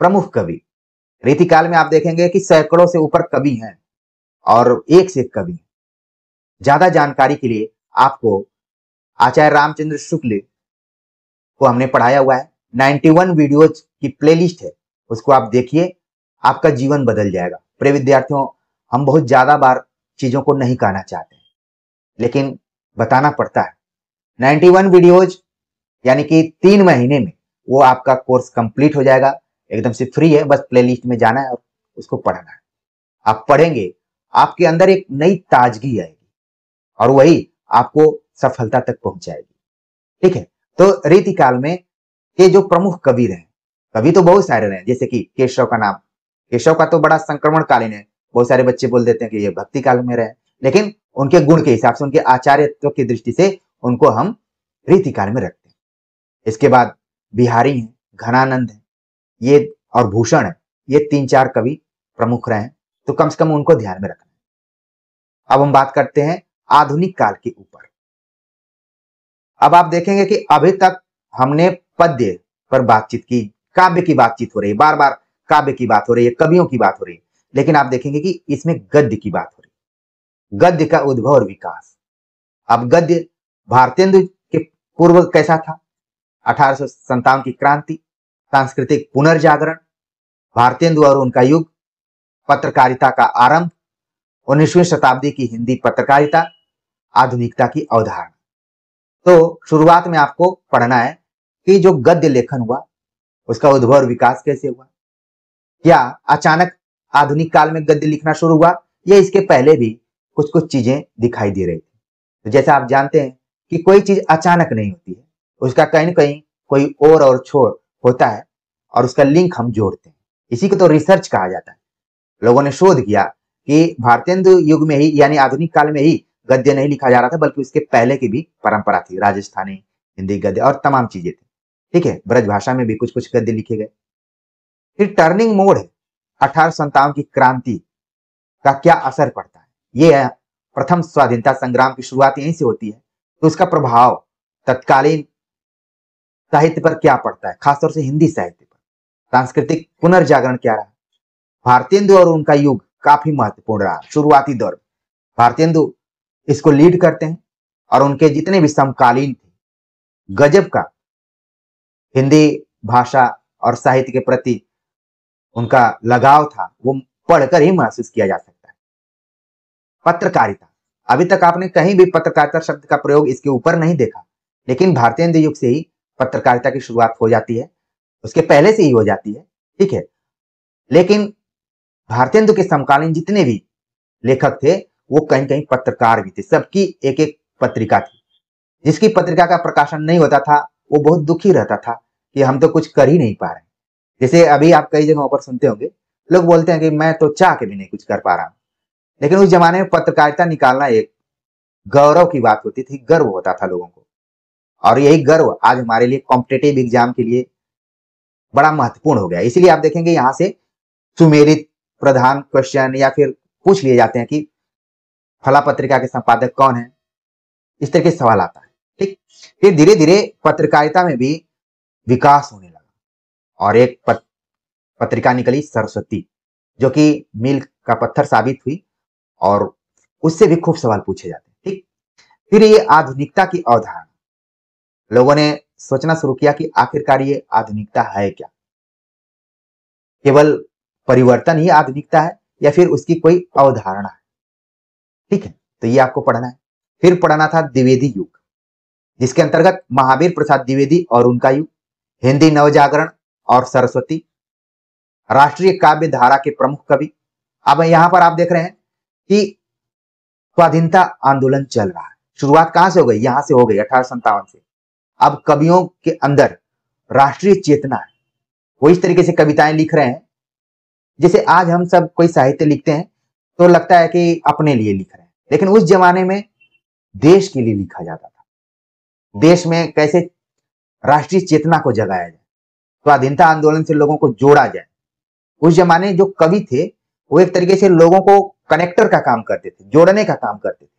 प्रमुख कवि रीतिकाल में आप देखेंगे कि सैकड़ों से ऊपर कवि हैं और एक से एक कवि हैं। ज्यादा जानकारी के लिए आपको आचार्य रामचंद्र शुक्ल को हमने पढ़ाया हुआ है, 91 वीडियोज की प्लेलिस्ट है, उसको आप देखिए, आपका जीवन बदल जाएगा। प्रिय विद्यार्थियों, हम बहुत ज्यादा बार चीजों को नहीं कहना चाहते, लेकिन बताना पड़ता है। 91 वीडियोज यानी कि 3 महीने में वो आपका कोर्स कंप्लीट हो जाएगा, एकदम से फ्री है, बस प्लेलिस्ट में जाना है और उसको पढ़ना है। आप पढ़ेंगे, आपके अंदर एक नई ताजगी आएगी और वही आपको सफलता तक पहुंचाएगी। ठीक है, तो रीतिकाल में ये जो प्रमुख कवि रहे, कवि तो बहुत सारे रहे, जैसे कि केशव का नाम, केशव का तो बड़ा संक्रमणकालीन है, बहुत सारे बच्चे बोल देते हैं कि ये भक्ति काल में रहे, लेकिन उनके गुण के हिसाब से, उनके आचार्यत्व की दृष्टि से उनको हम रीतिकाल में रखते हैं। इसके बाद बिहारी हैं, घनानंद है, ये और भूषण है, ये 3-4 कवि प्रमुख रहे हैं, तो कम से कम उनको ध्यान में रखना। अब हम बात करते हैं आधुनिक काल के ऊपर। अब आप देखेंगे कि अभी तक हमने पद्य पर बातचीत की, काव्य की बातचीत हो रही है, बार बार काव्य की बात हो रही है, कवियों की बात हो रही है, लेकिन आप देखेंगे कि इसमें गद्य की बात हो रही है, गद्य का उद्भव और विकास। अब गद्य भारतेंदु के पूर्व कैसा था? 1857 की क्रांति, सांस्कृतिक पुनर्जागरण, भारतेंदु और उनका युग, पत्रकारिता का आरंभ, 19वीं शताब्दी की हिंदी पत्रकारिता, आधुनिकता की अवधारणा। तो शुरुआत में आपको पढ़ना है कि जो गद्य लेखन हुआ उसका उद्भव और विकास कैसे हुआ। क्या अचानक आधुनिक काल में गद्य लिखना शुरू हुआ, या इसके पहले भी कुछ कुछ चीजें दिखाई दे रही थी? तो जैसा आप जानते हैं कि कोई चीज अचानक नहीं होती है, उसका कहीं न कहीं कोई और छोर होता है और उसका लिंक हम जोड़ते हैं, इसी को तो रिसर्च कहा जाता है। लोगों ने शोध किया कि भारतेंदु युग में ही यानी आधुनिक काल में ही गद्य नहीं लिखा जा रहा था, बल्कि उसके पहले की भी परंपरा थी, राजस्थानी हिंदी गद्य और तमाम चीजें थी। ठीक है, ब्रज भाषा में भी कुछ कुछ गद्य लिखे गए। फिर टर्निंग मोड है, 1857 की क्रांति का क्या असर पड़ता है, ये है प्रथम स्वाधीनता संग्राम की शुरुआत यहीं से होती है, तो उसका प्रभाव तत्कालीन साहित्य पर क्या पड़ता है, खासतौर से हिंदी साहित्य पर। सांस्कृतिक पुनर्जागरण क्या रहा, भारतेंदु और उनका युग काफी महत्वपूर्ण रहा। शुरुआती दौर में भारतेंदु इसको लीड करते हैं और उनके जितने भी समकालीन थे, गजब का हिंदी भाषा और साहित्य के प्रति उनका लगाव था, वो पढ़कर ही महसूस किया जा सकता है। पत्रकारिता, अभी तक आपने कहीं भी पत्रकारिता शब्द का प्रयोग इसके ऊपर नहीं देखा, लेकिन भारतेंदु युग से ही पत्रकारिता की शुरुआत हो जाती है, उसके पहले से ही हो जाती है। ठीक है, लेकिन भारतेंदु के समकालीन जितने भी लेखक थे वो कहीं कहीं पत्रकार भी थे, सबकी एक एक पत्रिका थी। जिसकी पत्रिका का प्रकाशन नहीं होता था वो बहुत दुखी रहता था कि हम तो कुछ कर ही नहीं पा रहे। जैसे अभी आप कई जगहों पर सुनते होंगे, लोग बोलते हैं कि मैं तो चाह के भी नहीं कुछ कर पा रहा हूं, लेकिन उस जमाने में पत्रकारिता निकालना एक गौरव की बात होती थी, गर्व होता था लोगों को, और यही गर्व आज हमारे लिए कॉम्पिटेटिव एग्जाम के लिए बड़ा महत्वपूर्ण हो गया। इसलिए आप देखेंगे यहां से सुमेलित प्रधान क्वेश्चन या फिर पूछ लिए जाते हैं कि फला पत्रिका के संपादक कौन है, इस तरह के सवाल आता है। ठीक, फिर धीरे धीरे पत्रकारिता में भी विकास होने लगा और एक पत्रिका निकली सरस्वती, जो कि मील का पत्थर साबित हुई और उससे भी खूब सवाल पूछे जाते हैं। ठीक, फिर ये आधुनिकता की अवधारणा, लोगों ने सोचना शुरू किया कि आखिरकार ये आधुनिकता है क्या, केवल परिवर्तन ही आधुनिकता है या फिर उसकी कोई अवधारणा है। ठीक है, तो ये आपको पढ़ना है। फिर पढ़ना था द्विवेदी युग, जिसके अंतर्गत महावीर प्रसाद द्विवेदी और उनका युग, हिंदी नवजागरण और सरस्वती, राष्ट्रीय काव्य धारा के प्रमुख कवि। अब यहां पर आप देख रहे हैं कि स्वाधीनता आंदोलन चल रहा है, शुरुआत कहां से हो गई, यहां से हो गई 1857 से। अब कवियों के अंदर राष्ट्रीय चेतना है, वो इस तरीके से कविताएं लिख रहे हैं जैसे आज हम सब कोई साहित्य लिखते हैं तो लगता है कि अपने लिए लिख रहे हैं, लेकिन उस जमाने में देश के लिए लिखा जाता था। देश में कैसे राष्ट्रीय चेतना को जगाया जाए, स्वाधीनता आंदोलन से लोगों को जोड़ा जाए। उस जमाने जो कवि थे वो एक तरीके से लोगों को कनेक्टर का काम करते थे, जोड़ने का काम करते थे।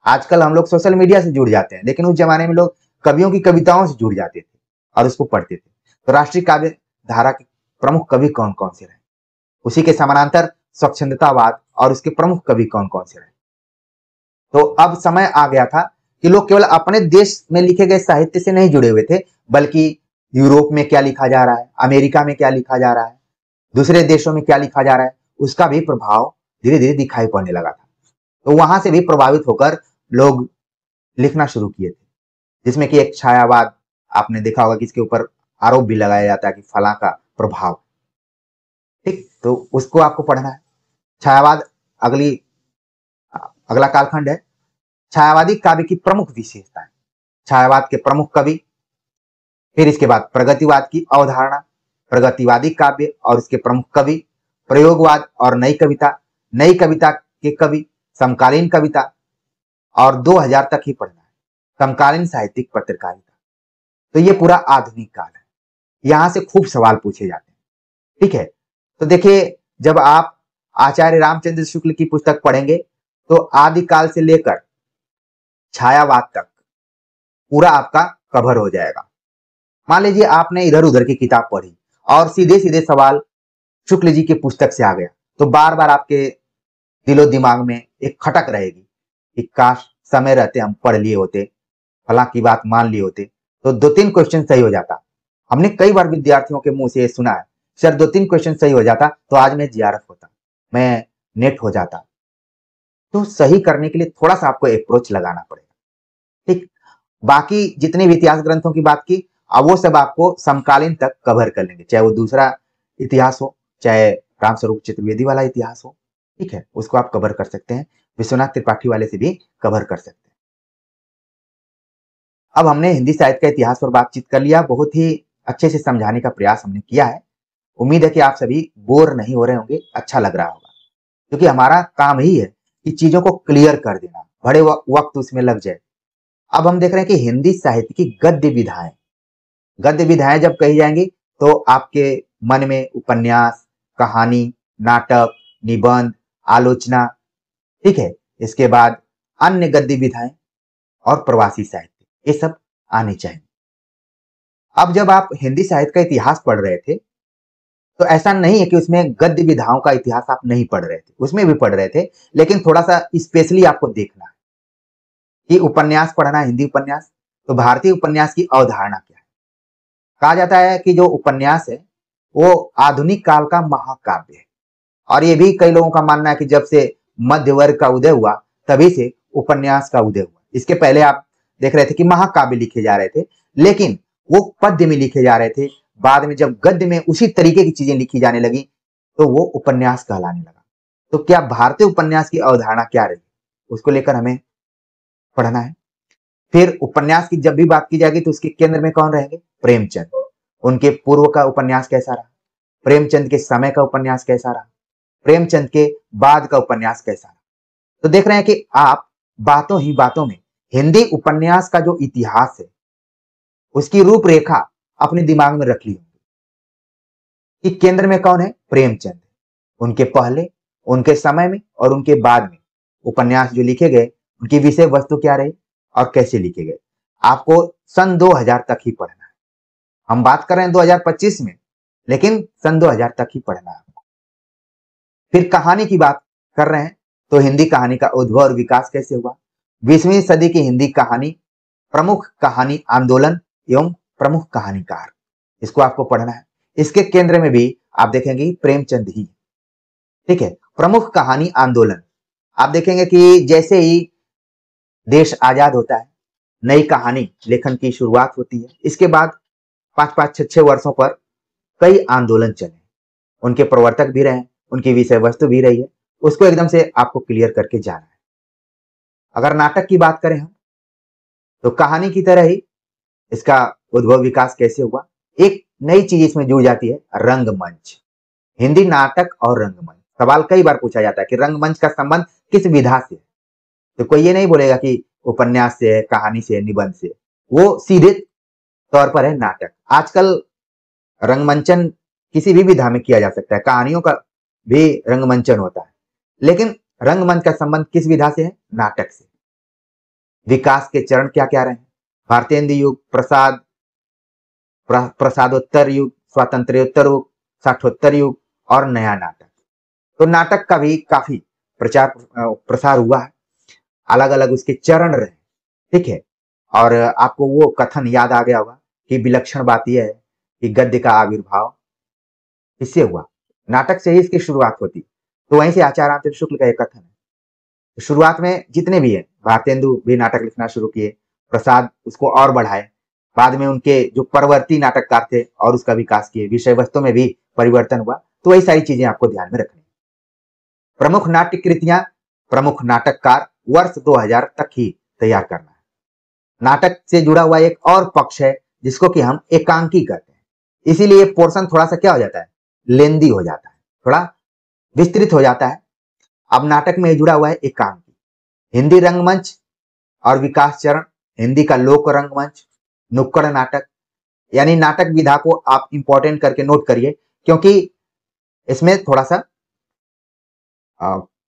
आजकल हम लोग सोशल मीडिया से जुड़ जाते हैं, लेकिन उस जमाने में लोग कवियों की कविताओं से जुड़ जाते थे और उसको पढ़ते थे। तो राष्ट्रीय काव्य धारा के प्रमुख कवि कौन कौन से रहे, उसी के समानांतर स्वच्छंदतावाद और उसके प्रमुख कवि कौन कौन से रहे। तो अब समय आ गया था कि लोग केवल अपने देश में लिखे गए साहित्य से नहीं जुड़े हुए थे, बल्कि यूरोप में क्या लिखा जा रहा है, अमेरिका में क्या लिखा जा रहा है, दूसरे देशों में क्या लिखा जा रहा है, उसका भी प्रभाव धीरे धीरे दिखाई पड़ने लगा था। तो वहां से भी प्रभावित होकर लोग लिखना शुरू किए थे, जिसमें कि एक छायावाद आपने देखा होगा कि इसके ऊपर आरोप भी लगाया जाता है कि फला का प्रभाव। ठीक, तो उसको आपको पढ़ना है। छायावाद अगला कालखंड है। छायावादी काव्य की प्रमुख विशेषताएं, छायावाद के प्रमुख कवि, फिर इसके बाद प्रगतिवाद की अवधारणा, प्रगतिवादी काव्य और उसके प्रमुख कवि, प्रयोगवाद और नई कविता, नई कविता के कवि, समकालीन कविता और 2000 तक ही पढ़ना है, समकालीन साहित्यिक पत्रकारिता। तो ये पूरा आधुनिक काल है, यहां से खूब सवाल पूछे जाते हैं। ठीक है, तो देखिए, जब आप आचार्य रामचंद्र शुक्ल की पुस्तक पढ़ेंगे तो आदिकाल से लेकर छायावाद तक पूरा आपका कवर हो जाएगा। मान लीजिए आपने इधर उधर की किताब पढ़ी और सीधे सीधे सवाल शुक्ल जी की पुस्तक से आ गया, तो बार बार आपके दिलो दिमाग में एक खटक रहेगी कि काश समय रहते हम पढ़ लिए होते, फला की बात मान लिए होते, तो 2-3 क्वेश्चन सही हो जाता। हमने कई बार विद्यार्थियों के मुंह से ये सुना है, सर 2-3 क्वेश्चन सही हो जाता तो आज मैं जीआरएफ होता, मैं नेट हो जाता। तो सही करने के लिए थोड़ा सा आपको अप्रोच लगाना पड़ेगा। ठीक, बाकी जितने भी इतिहास ग्रंथों की बात की, अब वो सब आपको समकालीन तक कवर कर लेंगे, चाहे वो दूसरा इतिहास हो, चाहे रामस्वरूप चतुर्वेदी वाला इतिहास हो। ठीक है, उसको आप कवर कर सकते हैं, विश्वनाथ त्रिपाठी वाले से भी कवर कर सकते हैं। अब हमने हिंदी साहित्य का इतिहास पर बातचीत कर लिया, बहुत ही अच्छे से समझाने का प्रयास हमने किया है। उम्मीद है कि आप सभी बोर नहीं हो रहे होंगे, अच्छा लग रहा होगा, क्योंकि हमारा काम ही है कि चीजों को क्लियर कर देना, बड़े वक्त उसमें लग जाए। अब हम देख रहे हैं कि हिंदी साहित्य की गद्य विधाएं जब कही जाएंगी तो आपके मन में उपन्यास, कहानी, नाटक, निबंध, आलोचना, ठीक है, इसके बाद अन्य गद्य विधाएं और प्रवासी साहित्य, ये सब आने चाहिए। अब जब आप हिंदी साहित्य का इतिहास पढ़ रहे थे तो ऐसा नहीं है कि उसमें गद्य विधाओं का इतिहास आप नहीं पढ़ रहे थे, उसमें भी पढ़ रहे थे, लेकिन थोड़ा सा स्पेशली आपको देखना है कि उपन्यास पढ़ना है, हिंदी उपन्यास। तो भारतीय उपन्यास की अवधारणा क्या है? कहा जाता है कि जो उपन्यास है वो आधुनिक काल का महाकाव्य है, और ये भी कई लोगों का मानना है कि जब से मध्य वर्ग का उदय हुआ तभी से उपन्यास का उदय हुआ। इसके पहले आप देख रहे थे कि महाकाव्य लिखे जा रहे थे, लेकिन वो पद्य में लिखे जा रहे थे। बाद में जब गद्य में उसी तरीके की चीजें लिखी जाने लगी तो वो उपन्यास कहलाने लगा। तो क्या भारतीय उपन्यास की अवधारणा क्या रही, उसको लेकर हमें पढ़ना है। फिर उपन्यास की जब भी बात की जाएगी तो उसके केंद्र में कौन रहेंगे? प्रेमचंद। उनके पूर्व का उपन्यास कैसा रहा, प्रेमचंद के समय का उपन्यास कैसा रहा, प्रेमचंद के बाद का उपन्यास कैसा रहा। तो देख रहे हैं कि आप बातों ही बातों में हिंदी उपन्यास का जो इतिहास है उसकी रूपरेखा अपने दिमाग में रख ली कि केंद्र में कौन है? प्रेमचंद। उनके पहले, उनके समय में और उनके बाद में उपन्यास जो लिखे गए उनकी विषय वस्तु क्या रही और कैसे लिखे गए। आपको सन 2000 तक ही पढ़ना है। हम बात कर रहे हैं 2025 में, लेकिन सन 2000 तक ही पढ़ना है आपको। फिर कहानी की बात कर रहे हैं तो हिंदी कहानी का उद्भव और विकास कैसे हुआ, 20वीं सदी की हिंदी कहानी, प्रमुख कहानी आंदोलन एवं प्रमुख कहानीकार, इसको आपको पढ़ना है। इसके केंद्र में भी आप देखेंगे प्रेमचंद ही। ठीक है, प्रमुख कहानी आंदोलन, आप देखेंगे कि जैसे ही देश आजाद होता है नई कहानी लेखन की शुरुआत होती है। इसके बाद 5-5, 6-6 वर्षों पर कई आंदोलन चले, उनके प्रवर्तक भी रहे, उनकी विषय वस्तु भी रही है, उसको एकदम से आपको क्लियर करके जाना है। अगर नाटक की बात करें हम तो कहानी की तरह ही इसका उद्भव विकास कैसे हुआ। एक नई चीज इसमें जुड़ जाती है, रंगमंच। हिंदी नाटक और रंगमंच, सवाल कई बार पूछा जाता है कि रंगमंच का संबंध किस विधा से है। तो कोई ये नहीं बोलेगा कि उपन्यास से है, कहानी से है, निबंध से, वो सीधे तौर पर है नाटक। आजकल रंगमंचन किसी भी विधा में किया जा सकता है, कहानियों का भी रंगमंचन होता है, लेकिन रंगमंच का संबंध किस विधा से है? नाटक से। विकास के चरण क्या क्या रहे? भारतेंदु युग, प्रसादोत्तर युग, स्वातंत्र्योत्तर युग, साठोत्तर युग और नया नाटक। तो नाटक का भी काफी प्रचार प्रसार हुआ है, अलग अलग उसके चरण रहे, ठीक है। और आपको वो कथन याद आ गया होगा कि विलक्षण बात यह है कि गद्य का आविर्भाव इससे हुआ, नाटक से ही इसकी शुरुआत होती। तो वहीं से आचार्य रामचंद्र शुक्ल का एक कथन है। तो शुरुआत में जितने भी है, भारतेंदु भी नाटक लिखना शुरू किए, प्रसाद उसको और बढ़ाए, बाद में उनके जो परवर्ती नाटककार थे और उसका विकास किए, विषय वस्तु में भी परिवर्तन हुआ। तो वही सारी चीजें आपको ध्यान में रखनी। प्रमुख नाट्य कृतियां, प्रमुख नाटककार वर्ष 2000 तक ही तैयार करना है। नाटक से जुड़ा हुआ एक और पक्ष है जिसको कि हम एकांकी कहते हैं, इसीलिए पोर्शन थोड़ा सा क्या हो जाता है, लेंदी हो जाता है, थोड़ा विस्तृत हो जाता है। अब नाटक में जुड़ा हुआ है एकांकी, हिंदी रंगमंच और विकास चरण, हिंदी का लोक रंगमंच, नुक्कड़ नाटक, यानी नाटक विधा को आप इंपॉर्टेंट करके नोट करिए, क्योंकि इसमें थोड़ा सा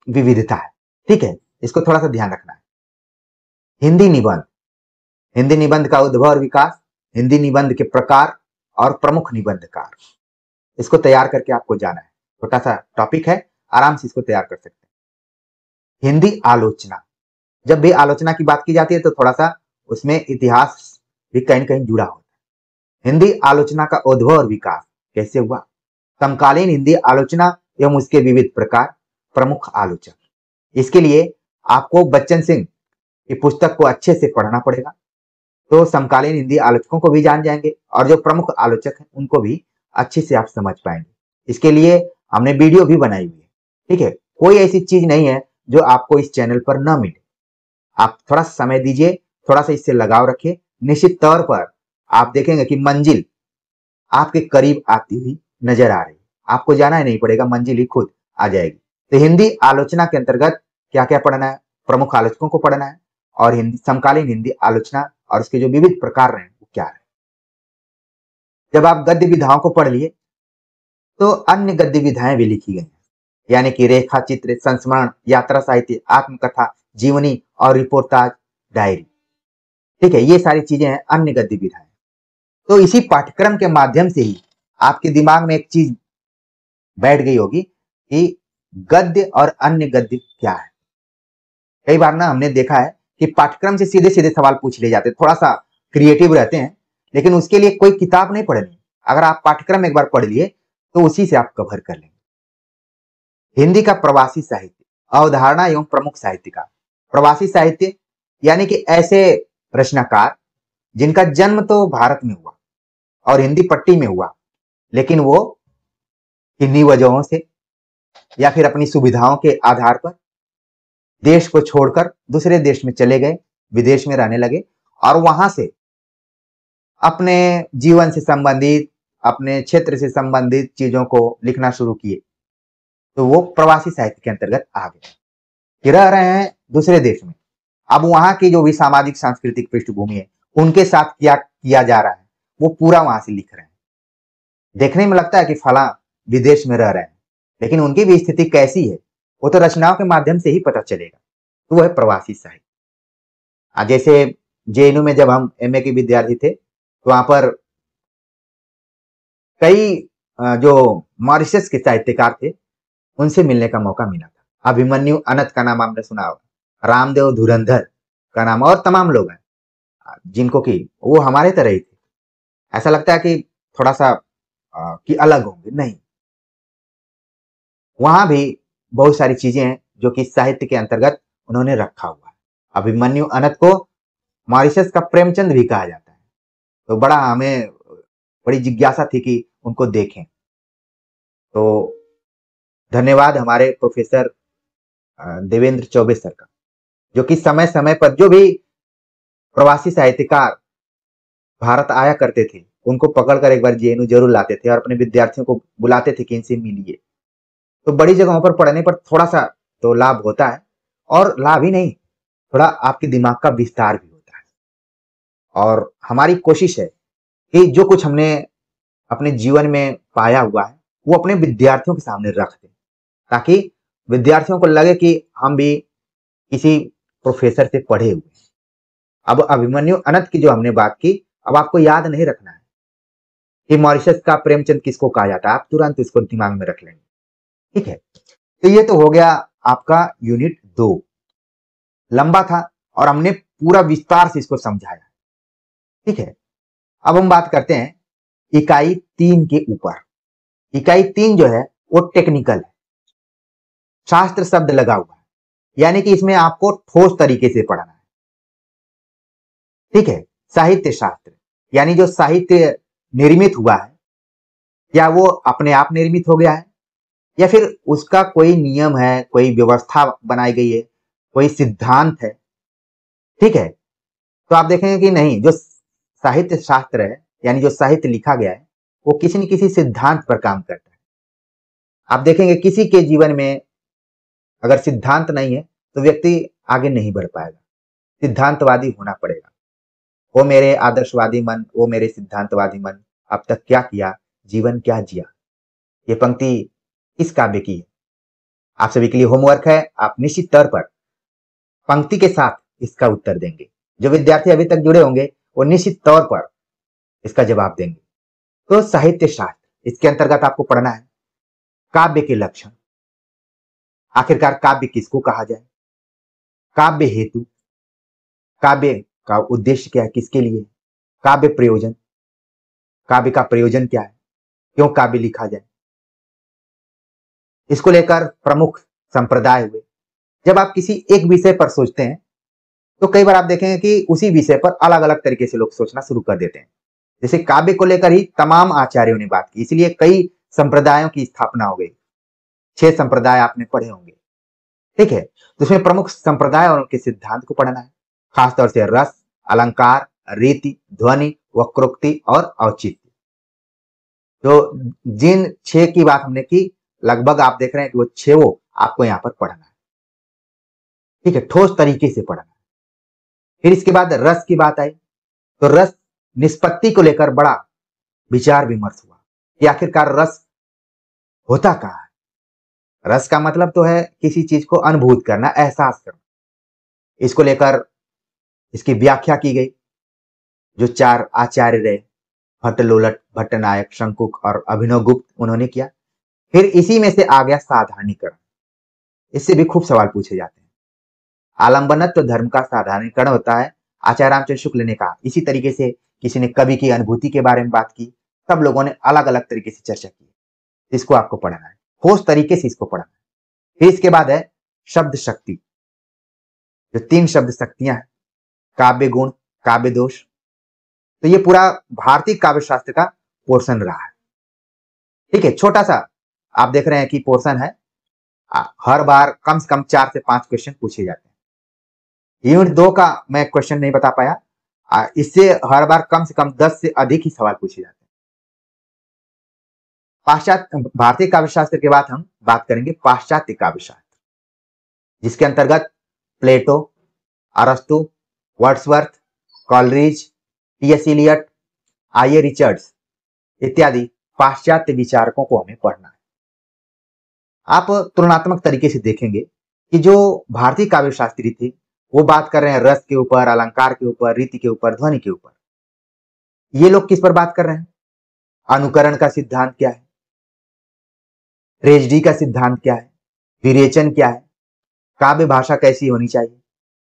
विविधता है, ठीक है, इसको थोड़ा सा ध्यान रखना है। हिंदी निबंध, हिंदी निबंध का उद्भव और विकास, हिंदी निबंध के प्रकार और प्रमुख निबंधकार, इसको तैयार करके आपको जाना है। छोटा सा टॉपिक है, आराम से इसको तैयार कर सकते हैं। हिंदी आलोचना, जब भी आलोचना की बात की जाती है तो थोड़ा सा उसमें इतिहास भी कहीं न कहीं जुड़ा होता है। हिंदी आलोचना का उद्भव और विकास कैसे हुआ, समकालीन हिंदी आलोचना एवं उसके विविध प्रकार, प्रमुख आलोचक। इसके लिए आपको बच्चन सिंह की पुस्तक को अच्छे से पढ़ना पड़ेगा, तो समकालीन हिंदी आलोचकों को भी जान जाएंगे और जो प्रमुख आलोचक हैं उनको भी अच्छे से आप समझ पाएंगे। इसके लिए हमने वीडियो भी बनाई हुई है, ठीक है। कोई ऐसी चीज नहीं है जो आपको इस चैनल पर न मिले। आप थोड़ा समय दीजिए, थोड़ा सा इससे लगाव रखिए, निश्चित तौर पर आप देखेंगे कि मंजिल आपके करीब आती हुई नजर आ रही है। आपको जाना ही नहीं पड़ेगा, मंजिल ही खुद आ जाएगी। तो हिंदी आलोचना के अंतर्गत क्या क्या पढ़ना है, प्रमुख आलोचकों को पढ़ना है और हिंदी समकालीन हिंदी आलोचना और उसके जो विविध प्रकार रहे वो क्या है। जब आप गद्य विधाओं को पढ़ लिए तो अन्य गद्य विधाएं भी लिखी गई, यानी कि रेखा चित्र, संस्मरण, यात्रा साहित्य, आत्मकथा, जीवनी और रिपोर्टाज, डायरी, ठीक है। ये सारी चीजें हैं अन्य गद्य विधाएं। तो इसी पाठ्यक्रम के माध्यम से ही आपके दिमाग में एक चीज बैठ गई होगी कि गद्य और अन्य गद्य क्या है। कई बार ना हमने देखा है कि पाठ्यक्रम से सीधे सीधे सवाल पूछ लिए जाते हैं, थोड़ा सा क्रिएटिव रहते हैं, लेकिन उसके लिए कोई किताब नहीं पढ़नी। अगर आप पाठ्यक्रम एक बार पढ़ लिए तो उसी से आप कवर कर लेंगे। हिंदी का प्रवासी साहित्य, अवधारणा एवं प्रमुख साहित्यकार। प्रवासी साहित्य यानी कि ऐसे रचनाकार जिनका जन्म तो भारत में हुआ और हिंदी पट्टी में हुआ, लेकिन वो किन्हीं वजहों से या फिर अपनी सुविधाओं के आधार पर देश को छोड़कर दूसरे देश में चले गए, विदेश में रहने लगे और वहां से अपने जीवन से संबंधित, अपने क्षेत्र से संबंधित चीजों को लिखना शुरू किए, तो वो प्रवासी साहित्य के अंतर्गत आ गए कि रह रहे हैं दूसरे देश में। अब वहां की जो भी सामाजिक सांस्कृतिक पृष्ठभूमि है उनके साथ क्या किया जा रहा है वो पूरा वहां से लिख रहे हैं। देखने में लगता है कि फला विदेश में रह रहे हैं, लेकिन उनकी भी स्थिति कैसी है वो तो रचनाओं के माध्यम से ही पता चलेगा। तो वो है प्रवासी साहित्य। जैसे जेएनयू में जब हम एमए के विद्यार्थी थे तो वहां पर कई जो मॉरिशस के साहित्यकार थे उनसे मिलने का मौका मिला था। अभिमन्यु अनंत का नाम आपने सुना होगा, रामदेव धुरंधर का नाम, और तमाम लोग हैं जिनको कि वो हमारे तरह ही थे। ऐसा लगता है कि थोड़ा सा कि अलग होंगे, नहीं, वहां भी बहुत सारी चीजें हैं जो कि साहित्य के अंतर्गत उन्होंने रखा हुआ है। अभिमन्यु अनंत को मॉरिशस का प्रेमचंद भी कहा जाता है, तो बड़ा हमें बड़ी जिज्ञासा थी कि उनको देखें। तो धन्यवाद हमारे प्रोफेसर देवेंद्र चौबे सर का, जो कि समय समय पर जो भी प्रवासी साहित्यकार भारत आया करते थे उनको पकड़कर एक बार जेएनयू जरूर लाते थे और अपने विद्यार्थियों को बुलाते थे कि इनसे मिलिए। तो बड़ी जगहों पर पढ़ने पर थोड़ा सा तो लाभ होता है, और लाभ ही नहीं, थोड़ा आपके दिमाग का विस्तार भी होता है। और हमारी कोशिश है कि जो कुछ हमने अपने जीवन में पाया हुआ है वो अपने विद्यार्थियों के सामने रख दें, ताकि विद्यार्थियों को लगे कि हम भी किसी प्रोफेसर से पढ़े हुए। अब अभिमन्यु अनंत की जो हमने बात की, अब आपको याद नहीं रखना है कि मॉरिशस का प्रेमचंद किसको कहा जाता है, आप तुरंत इसको दिमाग में रख लेंगे, ठीक है। तो ये तो हो गया आपका यूनिट 2। लंबा था और हमने पूरा विस्तार से इसको समझाया। ठीक है, अब हम बात करते हैं इकाई 3 के ऊपर। इकाई 3 जो है वो टेक्निकल है, शास्त्र शब्द लगा हुआ है, यानी कि इसमें आपको ठोस तरीके से पढ़ना है। ठीक है, साहित्य शास्त्र यानी जो साहित्य निर्मित हुआ है, क्या वो अपने आप निर्मित हो गया है या फिर उसका कोई नियम है, कोई व्यवस्था बनाई गई है, कोई सिद्धांत है। ठीक है, तो आप देखेंगे कि नहीं, जो साहित्य शास्त्र है यानी जो साहित्य लिखा गया है वो किसी न किसी सिद्धांत पर काम करता है। आप देखेंगे किसी के जीवन में अगर सिद्धांत नहीं है तो व्यक्ति आगे नहीं बढ़ पाएगा, सिद्धांतवादी होना पड़ेगा। वो मेरे आदर्शवादी मन, वो मेरे सिद्धांतवादी मन, अब तक क्या किया, जीवन क्या जिया। ये पंक्ति किस काव्य की है? आप सभी के लिए होमवर्क है, आप निश्चित तौर पर पंक्ति के साथ इसका उत्तर देंगे। जो विद्यार्थी अभी तक जुड़े होंगे वो निश्चित तौर पर इसका जवाब देंगे। तो साहित्य शास्त्र, इसके अंतर्गत आपको पढ़ना है काव्य के लक्षण, आखिरकार काव्य किसको कहा जाए, काव्य हेतु, काव्य का उद्देश्य क्या है, किसके लिए, काव्य प्रयोजन, काव्य का प्रयोजन क्या है, क्यों काव्य लिखा जाए। इसको लेकर प्रमुख संप्रदाय हुए। जब आप किसी एक विषय पर सोचते हैं तो कई बार आप देखेंगे कि उसी विषय पर अलग अलग तरीके से लोग सोचना शुरू कर देते हैं। जैसे काव्य को लेकर ही तमाम आचार्यों ने बात की, इसलिए कई संप्रदायों की स्थापना हो गई। 6 संप्रदाय आपने पढ़े होंगे। ठीक है, तो उसमें प्रमुख संप्रदाय और उनके सिद्धांत को पढ़ना है, खासतौर से रस, अलंकार, रीति, ध्वनि, वक्रोक्ति और औचित्य। तो जिन 6 की बात हमने की, लगभग आप देख रहे हैं कि वो 6 आपको यहां पर पढ़ना है। ठीक है, ठोस तरीके से पढ़ना है। फिर इसके बाद रस की बात आई तो रस निष्पत्ति को लेकर बड़ा विचार विमर्श हुआ कि आखिरकार रस होता कहां है। रस का मतलब तो है किसी चीज को अनुभूत करना, एहसास करना। इसको लेकर इसकी व्याख्या की गई, जो 4 आचार्य रहे, भट्टलोलट, भट्टनायक, शंकुक और अभिनवगुप्त, उन्होंने किया। फिर इसी में से आ गया साधारणीकरण। इससे भी खूब सवाल पूछे जाते हैं। आलंबनत्व धर्म का साधारणीकरण होता है, आचार्य रामचंद्र शुक्ल ने कहा। इसी तरीके से किसी ने कवि की अनुभूति के बारे में बात की, सब लोगों ने अलग अलग तरीके से चर्चा की। इसको आपको पढ़ना है, ठोस तरीके से इसको पढ़ना है। फिर इसके बाद है शब्द शक्ति, जो 3 शब्द शक्तियां हैं, काव्य गुण, काव्य दोष। तो ये पूरा भारतीय काव्य शास्त्र का पोर्शन रहा है। ठीक है, छोटा सा आप देख रहे हैं कि पोर्शन है, हर बार कम से कम 4 से 5 क्वेश्चन पूछे जाते हैं। यूनिट 2 का मैं क्वेश्चन नहीं बता पाया, इससे हर बार कम से कम 10 से अधिक ही सवाल पूछे जाते हैं। पाश्चात्य भारतीय काव्य शास्त्र के बाद हम बात करेंगे पाश्चात्य काव्य शास्त्र, जिसके अंतर्गत प्लेटो, अरस्तु, Wordsworth, Coleridge, T S. Eliot, I A. Richards इत्यादि पाश्चात्य विचारकों को हमें पढ़ना है। आप तुलनात्मक तरीके से देखेंगे कि जो भारतीय काव्य शास्त्री थे वो बात कर रहे हैं रस के ऊपर, अलंकार के ऊपर, रीति के ऊपर, ध्वनि के ऊपर। ये लोग किस पर बात कर रहे हैं? अनुकरण का सिद्धांत क्या है, ट्रेजेडी का सिद्धांत क्या है, विरेचन क्या है, काव्य भाषा कैसी होनी चाहिए,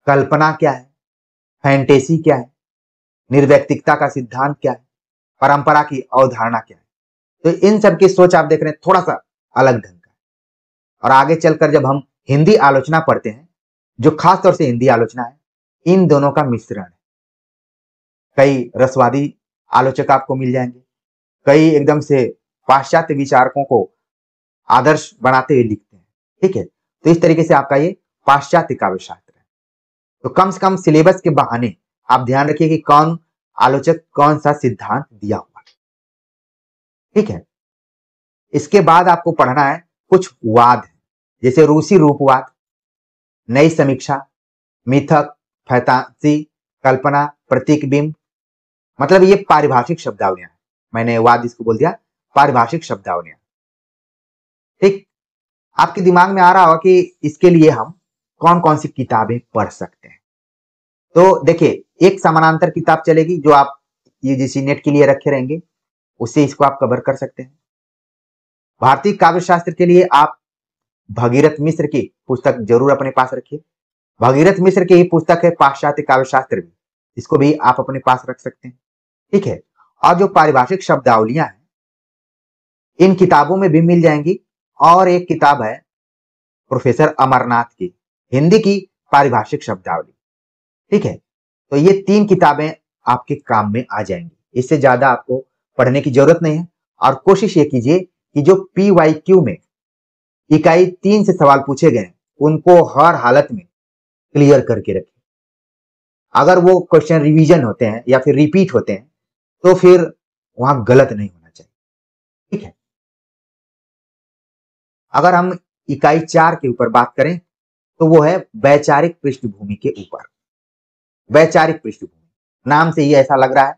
कल्पना क्या है, फैंटेसी क्या है, निर्व्यक्तिकता का सिद्धांत क्या है, परंपरा की अवधारणा क्या है। तो इन सब की सोच आप देख रहे हैं थोड़ा सा अलग ढंग का। और आगे चलकर जब हम हिंदी आलोचना पढ़ते हैं, जो खास तौर से हिंदी आलोचना है, इन दोनों का मिश्रण है। कई रसवादी आलोचक आपको मिल जाएंगे, कई एकदम से पाश्चात्य विचारकों को आदर्श बनाते हुए लिखते हैं। ठीक है, तो इस तरीके से आपका ये पाश्चात्य काव्य शास्त्र है। तो कम से कम सिलेबस के बहाने आप ध्यान रखिए कि कौन आलोचक कौन सा सिद्धांत दिया हुआ है। ठीक है, इसके बाद आपको पढ़ना है कुछ वाद, जैसे रूसी रूपवाद, नई समीक्षा, मिथक, फैंतासी, कल्पना, प्रतीकबिंब। मतलब ये पारिभाषिक शब्दावलियां हैं, मैंने वाद इसको बोल दिया पारिभाषिक शब्दावलियां। ठीक, आपके दिमाग में आ रहा होगा कि इसके लिए हम कौन कौन सी किताबें पढ़ सकते हैं। तो देखिए, एक समानांतर किताब चलेगी जो आप यूजीसी नेट के लिए रखे रहेंगे, उससे इसको आप कवर कर सकते हैं। भारतीय काव्य शास्त्र के लिए आप भगीरथ मिश्र की पुस्तक जरूर अपने पास रखिए। भगीरथ मिश्र की ही पुस्तक है पाश्चात्य काव्यशास्त्र भी, इसको भी आप अपने पास रख सकते हैं। ठीक है, और जो पारिभाषिक शब्दावलियां हैं इन किताबों में भी मिल जाएंगी। और एक किताब है प्रोफेसर अमरनाथ की, हिंदी की पारिभाषिक शब्दावली। ठीक है, तो ये 3 किताबें आपके काम में आ जाएंगी, इससे ज्यादा आपको पढ़ने की जरूरत नहीं है। और कोशिश ये कीजिए कि जो PYQ में इकाई 3 से सवाल पूछे गए उनको हर हालत में क्लियर करके रखें। अगर वो क्वेश्चन रिवीजन होते हैं या फिर रिपीट होते हैं तो फिर वहां गलत नहीं होना चाहिए। ठीक है, अगर हम इकाई 4 के ऊपर बात करें तो वो है वैचारिक पृष्ठभूमि के ऊपर। वैचारिक पृष्ठभूमि नाम से ही ऐसा लग रहा है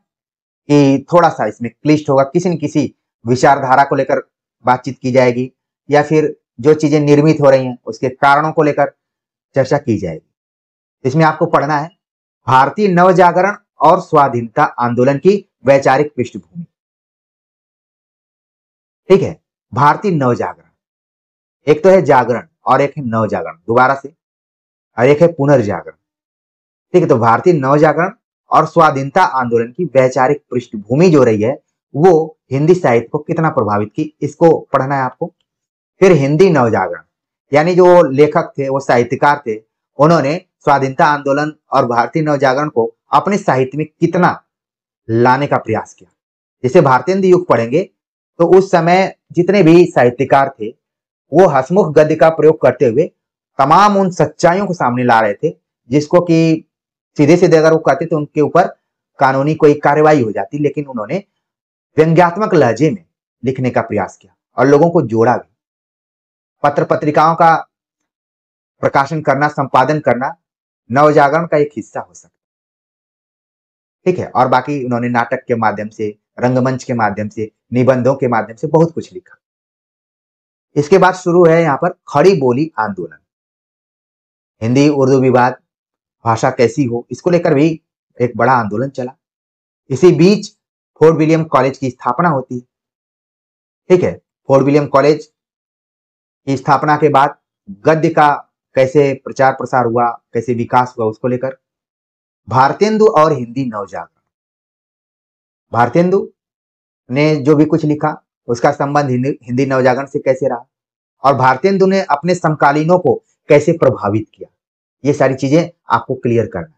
कि थोड़ा सा इसमें क्लिष्ट होगा, किसी न किसी विचारधारा को लेकर बातचीत की जाएगी या फिर जो चीजें निर्मित हो रही हैं उसके कारणों को लेकर चर्चा की जाएगी। इसमें आपको पढ़ना है भारतीय नवजागरण और स्वाधीनता आंदोलन की वैचारिक पृष्ठभूमि। ठीक है, भारतीय नवजागरण, एक तो है जागरण और एक है नवजागरण दोबारा से, और एक है पुनर्जागरण। ठीक है, तो भारतीय नवजागरण और स्वाधीनता आंदोलन की वैचारिक पृष्ठभूमि जो रही है वो हिंदी साहित्य को कितना प्रभावित की, इसको पढ़ना है आपको। फिर हिंदी नवजागरण, यानी जो लेखक थे वो साहित्यकार थे, उन्होंने स्वाधीनता आंदोलन और भारतीय नवजागरण को अपने साहित्य में कितना लाने का प्रयास किया। जैसे भारतेंदु युग पढ़ेंगे तो उस समय जितने भी साहित्यकार थे वो हसमुख गद्य का प्रयोग करते हुए तमाम उन सच्चाइयों को सामने ला रहे थे जिसको कि सीधे सीधे अगर वो कहते तो उनके ऊपर कानूनी कोई कार्रवाई हो जाती, लेकिन उन्होंने व्यंग्यात्मक लहजे में लिखने का प्रयास किया और लोगों को जोड़ा भी। पत्र पत्रिकाओं का प्रकाशन करना, संपादन करना नवजागरण का एक हिस्सा हो सकता है। ठीक है, और बाकी उन्होंने नाटक के माध्यम से, रंगमंच के माध्यम से, निबंधों के माध्यम से बहुत कुछ लिखा। इसके बाद शुरू है यहाँ पर खड़ी बोली आंदोलन। हिंदी उर्दू विवाद, भाषा कैसी हो, इसको लेकर भी एक बड़ा आंदोलन चला। इसी बीच फोर्ट विलियम कॉलेज की स्थापना होती है। ठीक है, फोर्ट विलियम कॉलेज की स्थापना के बाद गद्य का कैसे प्रचार प्रसार हुआ, कैसे विकास हुआ, उसको लेकर भारतेंदु और हिंदी नवजागरण। भारतेंदु ने जो भी कुछ लिखा उसका संबंध हिंदी नवजागरण से कैसे रहा, और भारतेंदु ने अपने समकालीनों को कैसे प्रभावित किया, ये सारी चीजें आपको क्लियर करना है।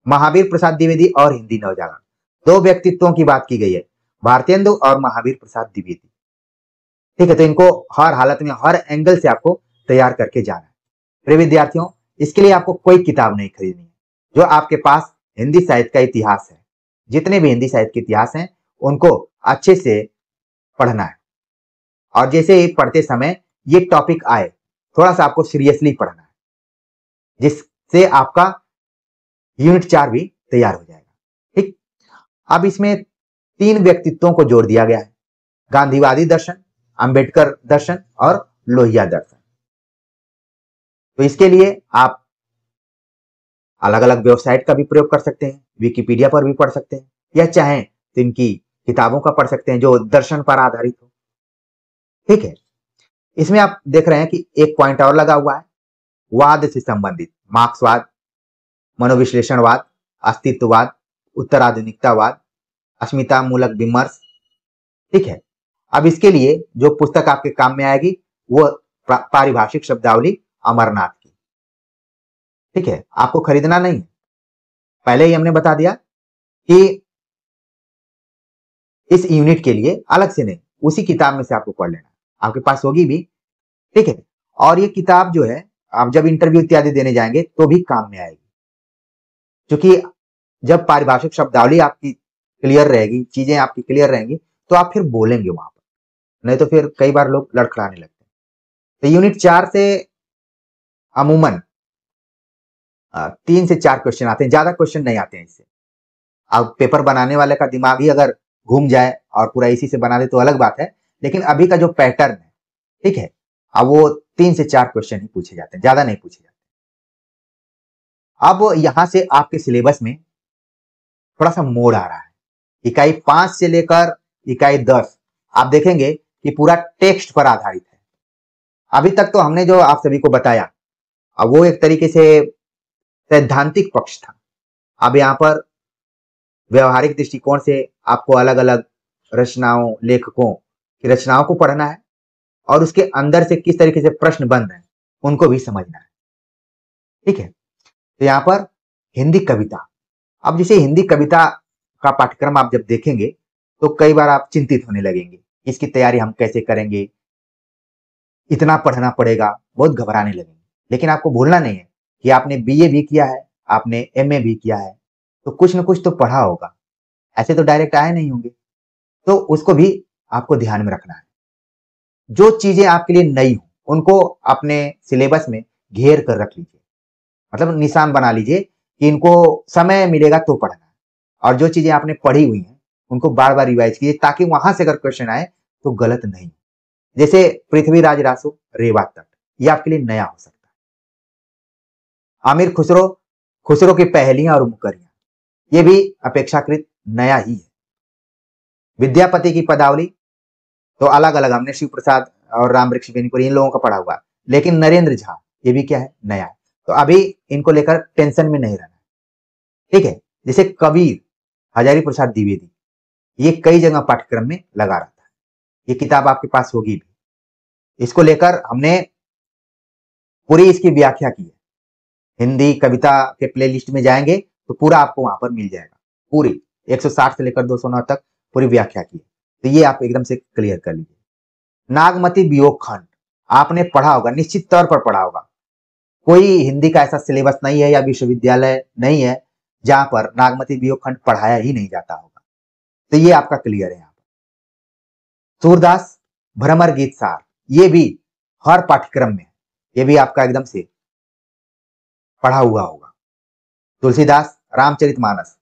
महावीर प्रसाद द्विवेदी और हिंदी नवजागरण, दो व्यक्तित्वों की बात की गई है, भारतेंदु और महावीर प्रसाद द्विवेदी। ठीक है, तो इनको हर हालत में, हर एंगल से आपको तैयार करके जाना है। प्रिय विद्यार्थियों, इसके लिए आपको कोई किताब नहीं खरीदनी है। जो आपके पास हिंदी साहित्य का इतिहास है, जितने भी हिंदी साहित्य के इतिहास हैं उनको अच्छे से पढ़ना है, और जैसे ही पढ़ते समय ये टॉपिक आए थोड़ा सा आपको सीरियसली पढ़ना है, जिससे आपका यूनिट 4 भी तैयार हो जाएगा। ठीक, अब इसमें 3 व्यक्तित्वों को जोड़ दिया गया है, गांधीवादी दर्शन, अंबेडकर दर्शन और लोहिया दर्शन। तो इसके लिए आप अलग अलग वेबसाइट का भी प्रयोग कर सकते हैं, विकिपीडिया पर भी पढ़ सकते हैं, या चाहें तो इनकी किताबों का पढ़ सकते हैं जो दर्शन पर आधारित हो। ठीक है, इसमें आप देख रहे हैं कि एक पॉइंट और लगा हुआ है, वाद से संबंधित, मार्क्सवाद, मनोविश्लेषणवाद, अस्तित्ववाद, उत्तराधुनिकतावाद, अस्मिता मूलक विमर्श। ठीक है, अब इसके लिए जो पुस्तक आपके काम में आएगी वो पारिभाषिक शब्दावली अमरनाथ की। ठीक है, आपको खरीदना नहीं है, पहले ही हमने बता दिया कि इस यूनिट के लिए अलग से नहीं, उसी किताब में से आपको पढ़ लेना, आपके पास होगी भी। ठीक है, और ये किताब जो है आप जब इंटरव्यू इत्यादि देने जाएंगे तो भी काम में आएगी, क्योंकि जब पारिभाषिक शब्दावली आपकी क्लियर रहेगी, चीजें आपकी क्लियर रहेंगी, तो आप फिर बोलेंगे वहां पर, नहीं तो फिर कई बार लोग लड़खड़ाने लगते हैं। तो यूनिट 4 से अमूमन 3 से 4 क्वेश्चन आते हैं, ज्यादा क्वेश्चन नहीं आते हैं इससे। अब पेपर बनाने वाले का दिमाग ही अगर घूम जाए और पूरा इसी से बना दे तो अलग बात है, लेकिन अभी का जो पैटर्न है, ठीक है, अब वो 3 से 4 क्वेश्चन ही पूछे जाते हैं, ज्यादा नहीं पूछे जाते। अब यहां से आपके सिलेबस में थोड़ा सा मोड़ आ रहा है। इकाई 5 से लेकर इकाई 10 आप देखेंगे कि पूरा टेक्स्ट पर आधारित है। अभी तक तो हमने जो आप सभी को बताया, अब वो एक तरीके से सैद्धांतिक पक्ष था। अब यहाँ पर व्यवहारिक दृष्टिकोण से आपको अलग अलग रचनाओं, लेखकों की रचनाओं को पढ़ना है और उसके अंदर से किस तरीके से प्रश्न बन रहे हैं उनको भी समझना है। ठीक है, तो यहाँ पर हिंदी कविता, अब जैसे हिंदी कविता का पाठ्यक्रम आप जब देखेंगे तो कई बार आप चिंतित होने लगेंगे, इसकी तैयारी हम कैसे करेंगे, इतना पढ़ना पड़ेगा, बहुत घबराने लगेंगे। लेकिन आपको भूलना नहीं है कि आपने बीए भी किया है, आपने एमए भी किया है, तो कुछ न कुछ तो पढ़ा होगा, ऐसे तो डायरेक्ट आए नहीं होंगे, तो उसको भी आपको ध्यान में रखना है। जो चीजें आपके लिए नई हो उनको अपने सिलेबस में घेर कर रख लीजिए, मतलब निशान बना लीजिए कि इनको समय मिलेगा तो पढ़ना है, और जो चीजें आपने पढ़ी हुई हैं उनको बार बार रिवाइज कीजिए ताकि वहां से अगर क्वेश्चन आए तो गलत नहीं। जैसे पृथ्वीराज रासो रेवा तट, ये आपके लिए नया हो सकता है। आमिर खुसरो, खुसरो की पहेलियां और मुकरियां, ये भी अपेक्षाकृत नया ही है। विद्यापति की पदावली तो अलग अलग, हमने शिव प्रसाद और राम वृक्ष बेनीपुरी इन लोगों का पढ़ा हुआ, लेकिन नरेंद्र झा ये भी क्या है, नया है। तो अभी इनको लेकर टेंशन में नहीं रहना, ठीक है। जैसे कबीर हजारी प्रसाद द्विवेदी, ये कई जगह पाठ्यक्रम में लगा रहता है, ये किताब आपके पास होगी भी। इसको लेकर हमने पूरी इसकी व्याख्या की है, हिंदी कविता के प्लेलिस्ट में जाएंगे तो पूरा आपको वहां पर मिल जाएगा, पूरी 160 से लेकर 209 तक पूरी व्याख्या की है, तो ये आप एकदम से क्लियर कर लीजिए। नागमती वियोग खंड आपने पढ़ा होगा, निश्चित तौर पर पढ़ा होगा। कोई हिंदी का ऐसा सिलेबस नहीं है या विश्वविद्यालय नहीं है जहां पर नागमती वियोग खंड पढ़ाया ही नहीं जाता होगा, तो ये आपका क्लियर है। यहाँ पर सूरदास भ्रमर गीत सार, ये भी हर पाठ्यक्रम में, ये भी आपका एकदम से पढ़ा हुआ होगा। तुलसीदास रामचरितमानस,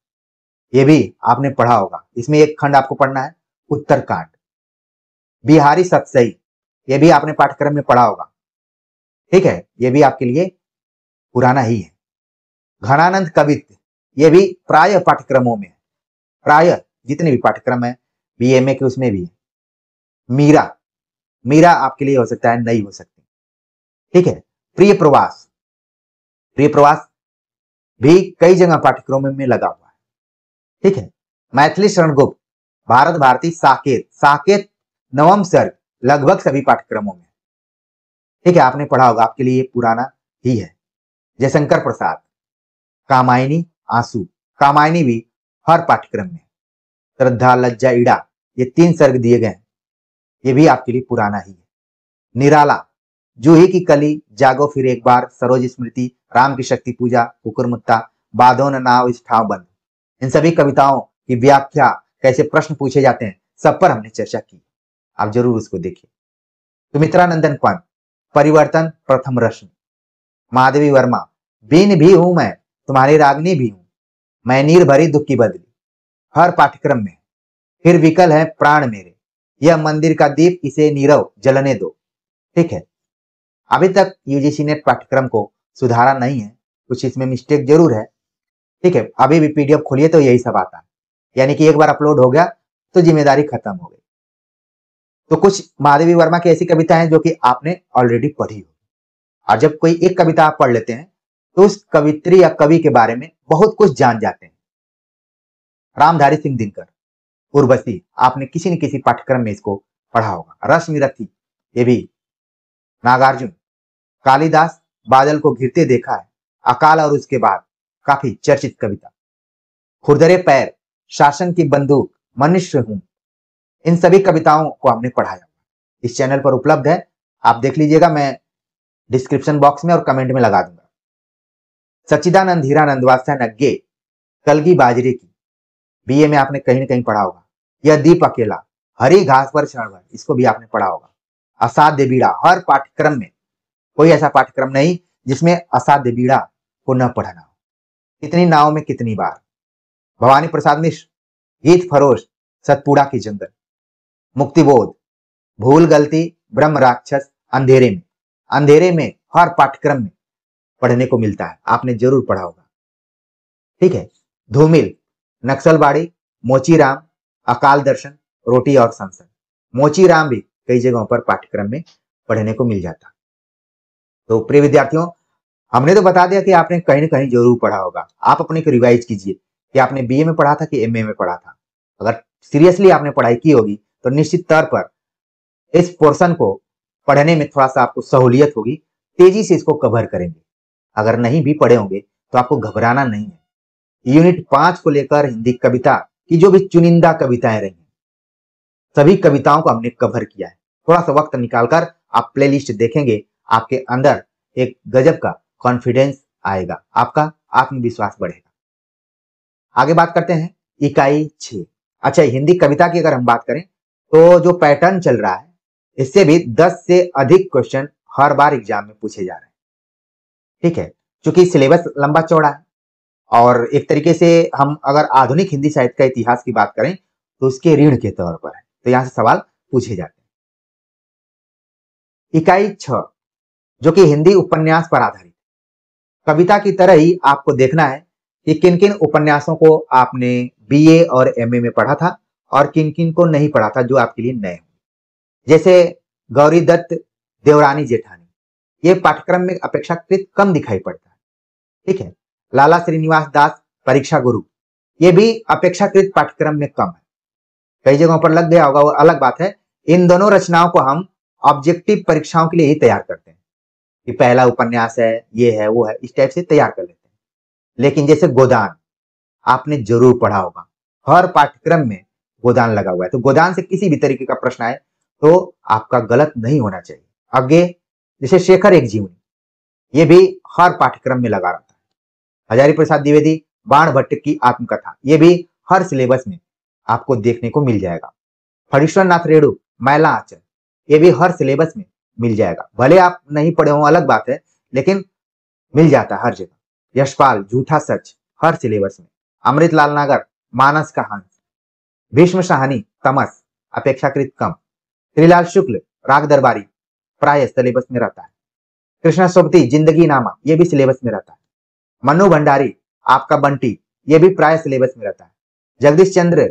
ये भी आपने पढ़ा होगा, इसमें एक खंड आपको पढ़ना है उत्तरकांड। बिहारी सतसई, ये भी आपने पाठ्यक्रम में पढ़ा होगा, ठीक है, ये भी आपके लिए पुराना ही है। घनानंद कवित्व, ये भी प्राय पाठ्यक्रमों में, प्राय जितने भी पाठ्यक्रम है बीएमए के उसमें भी है। मीरा, मीरा आपके लिए हो सकता है नई हो सकती है, ठीक है। प्रिय प्रवास, प्रिय प्रवास भी कई जगह पाठ्यक्रमों में लगा हुआ है, ठीक है। मैथिली शरणगुप्त, भारत भारती साकेत, साकेत नवम सर्ग लगभग सभी पाठ्यक्रमों में, ठीक है, आपने पढ़ा होगा, आपके लिए ये पुराना ही है। जयशंकर प्रसाद कामायनी आंसू, कामायनी भी हर पाठ्यक्रम में। श्रद्धा लज्जा ईड़ा, ये 3 सर्ग दिए गए हैं, ये भी आपके लिए पुराना ही है। निराला, जूही की कली, जागो फिर एक बार, सरोज स्मृति, राम की शक्ति पूजा, कुकुरमुत्ता, बाधोन नाव इस ठाव बंद, इन सभी कविताओं की व्याख्या, कैसे प्रश्न पूछे जाते हैं, सब पर हमने चर्चा की, आप जरूर उसको देखिए। सुमित्रानंदन पंत परिवर्तन प्रथम रश्मि, माधवी वर्मा बीन भी हूं मैं, तुम्हारी रागनी भी हूं, मैं नीर भरी दुख की बदली, हर पाठ्यक्रम में। फिर विकल है प्राण मेरे, यह मंदिर का दीप, इसे नीरव जलने दो, ठीक है। अभी तक यूजीसी नेट पाठ्यक्रम को सुधारा नहीं है, कुछ इसमें मिस्टेक जरूर है, ठीक है। अभी भी पीडीएफ खोलिए तो यही सब आता है, यानी कि एक बार अपलोड हो गया तो जिम्मेदारी खत्म हो गई। तो कुछ माधवी वर्मा की ऐसी कविताएं जो कि आपने ऑलरेडी पढ़ी हो, और जब कोई एक कविता आप पढ़ लेते हैं तो उस कवित्री या कवि के बारे में बहुत कुछ जान जाते हैं। रामधारी सिंह दिनकर, उर्वशी, आपने किसी न किसी पाठ्यक्रम में इसको पढ़ा होगा। रश्मि रथी, ये भी। नागार्जुन, कालिदास, बादल को घिरते देखा है, अकाल और उसके बाद, काफी चर्चित कविता। खुरदरे पैर, शासन की बंदूक, मनुष्य हूं, इन सभी कविताओं को हमने पढ़ाया, इस चैनल पर उपलब्ध है, आप देख लीजिएगा, मैं डिस्क्रिप्शन बॉक्स में और कमेंट में लगा दूंगा। सच्चिदानंद हीरानंद वात्स्या नग्गे, कलगी बाजरे की, बीए में आपने कहीं ना कहीं पढ़ा होगा। यह दीप अकेला, हरी घास पर क्षण भर, इसको भी आपने पढ़ा होगा। असाध्य बीड़ा, हर पाठ्यक्रम में कोई ऐसा पाठ्यक्रम नहीं जिसमें असाध्य बीड़ा को न पढ़ना हो। कितनी नाव में कितनी बार, भवानी प्रसाद मिश्र, गीत फरोश, सतपुड़ा की जंगल। मुक्तिबोध, भूल गलती, ब्रह्म राक्षस, अंधेरे में, अंधेरे में हर पाठ्यक्रम में पढ़ने को मिलता है, आपने जरूर पढ़ा होगा, ठीक है। धूमिल, नक्सलबाड़ी, मोचीराम, अकाल दर्शन, रोटी और संसन, मोचीराम भी कई जगहों पर पाठ्यक्रम में पढ़ने को मिल जाता। तो प्रिय विद्यार्थियों, हमने तो बता दिया कि आपने कहीं ना कहीं जरूर पढ़ा होगा। आप अपने को रिवाइज कीजिए कि आपने बीए में पढ़ा था कि एमए में पढ़ा था। अगर सीरियसली आपने पढ़ाई की होगी तो निश्चित तौर पर इस पोर्शन को पढ़ने में थोड़ा सा आपको सहूलियत होगी, तेजी से इसको कवर करेंगे। अगर नहीं भी पढ़े होंगे तो आपको घबराना नहीं है। यूनिट 5 को लेकर हिंदी कविता की जो भी चुनिंदा कविताएं रही हैं, सभी कविताओं को हमने कवर किया है। थोड़ा सा वक्त निकालकर आप प्लेलिस्ट देखेंगे, आपके अंदर एक गजब का कॉन्फिडेंस आएगा, आपका आत्मविश्वास बढ़ेगा। आगे बात करते हैं इकाई 6। अच्छा, हिंदी कविता की अगर हम बात करें तो जो पैटर्न चल रहा है, इससे भी 10 से अधिक क्वेश्चन हर बार एग्जाम में पूछे जा रहे हैं। ठीक है, क्योंकि सिलेबस लंबा चौड़ा है और एक तरीके से हम अगर आधुनिक हिंदी साहित्य का इतिहास की बात करें तो उसके ऋण के तौर पर है, तो यहां से सवाल पूछे जाते हैं। इकाई 6 जो कि हिंदी उपन्यास पर आधारित कविता की तरह ही आपको देखना है कि किन किन उपन्यासों को आपने बीए और एमए में पढ़ा था और किन किन को नहीं पढ़ा था, जो आपके लिए नए होंगे। जैसे गौरी दत्त, देवरानी जेठानी, ये पाठ्यक्रम में अपेक्षाकृत कम दिखाई पड़ता है। ठीक है, लाला श्रीनिवास दास, परीक्षा गुरु, ये भी अपेक्षाकृत पाठ्यक्रम में कम है। कई जगहों पर लग गया होगा, वो अलग बात है। इन दोनों रचनाओं को हम ऑब्जेक्टिव परीक्षाओं के लिए ही तैयार करते हैं कि पहला उपन्यास है, ये है, वो है, इस टाइप से तैयार कर लेते हैं। लेकिन जैसे गोदान आपने जरूर पढ़ा होगा, हर पाठ्यक्रम में गोदान लगा हुआ है, तो गोदान से किसी भी तरीके का प्रश्न आए तो आपका गलत नहीं होना चाहिए। आगे जैसे शेखर एक जीवनी, ये भी हर पाठ्यक्रम में लगा रहता है। हजारी प्रसाद द्विवेदी, बाण भट्ट की आत्मकथा, ये भी हर सिलेबस में आपको देखने को मिल जाएगा। फणीश्वर नाथ रेणु, मैला आंचल, ये भी हर सिलेबस में मिल जाएगा। भले आप नहीं पढ़े हो अलग बात है, लेकिन मिल जाता है हर जगह। यशपाल, झूठा सच, हर सिलेबस में। अमृतलाल नागर, मानस का हंस। भीष्म शाहनी, तमस, अपेक्षाकृत कम। श्रीलाल शुक्ल, राग दरबारी, प्राय सिलेबस में रहता है। कृष्णा सोबती, जिंदगी नामा, ये भी सिलेबस में रहता है। मनु भंडारी, आपका बंटी, ये भी प्राय सिलेबस में रहता है। जगदीश चंद्र,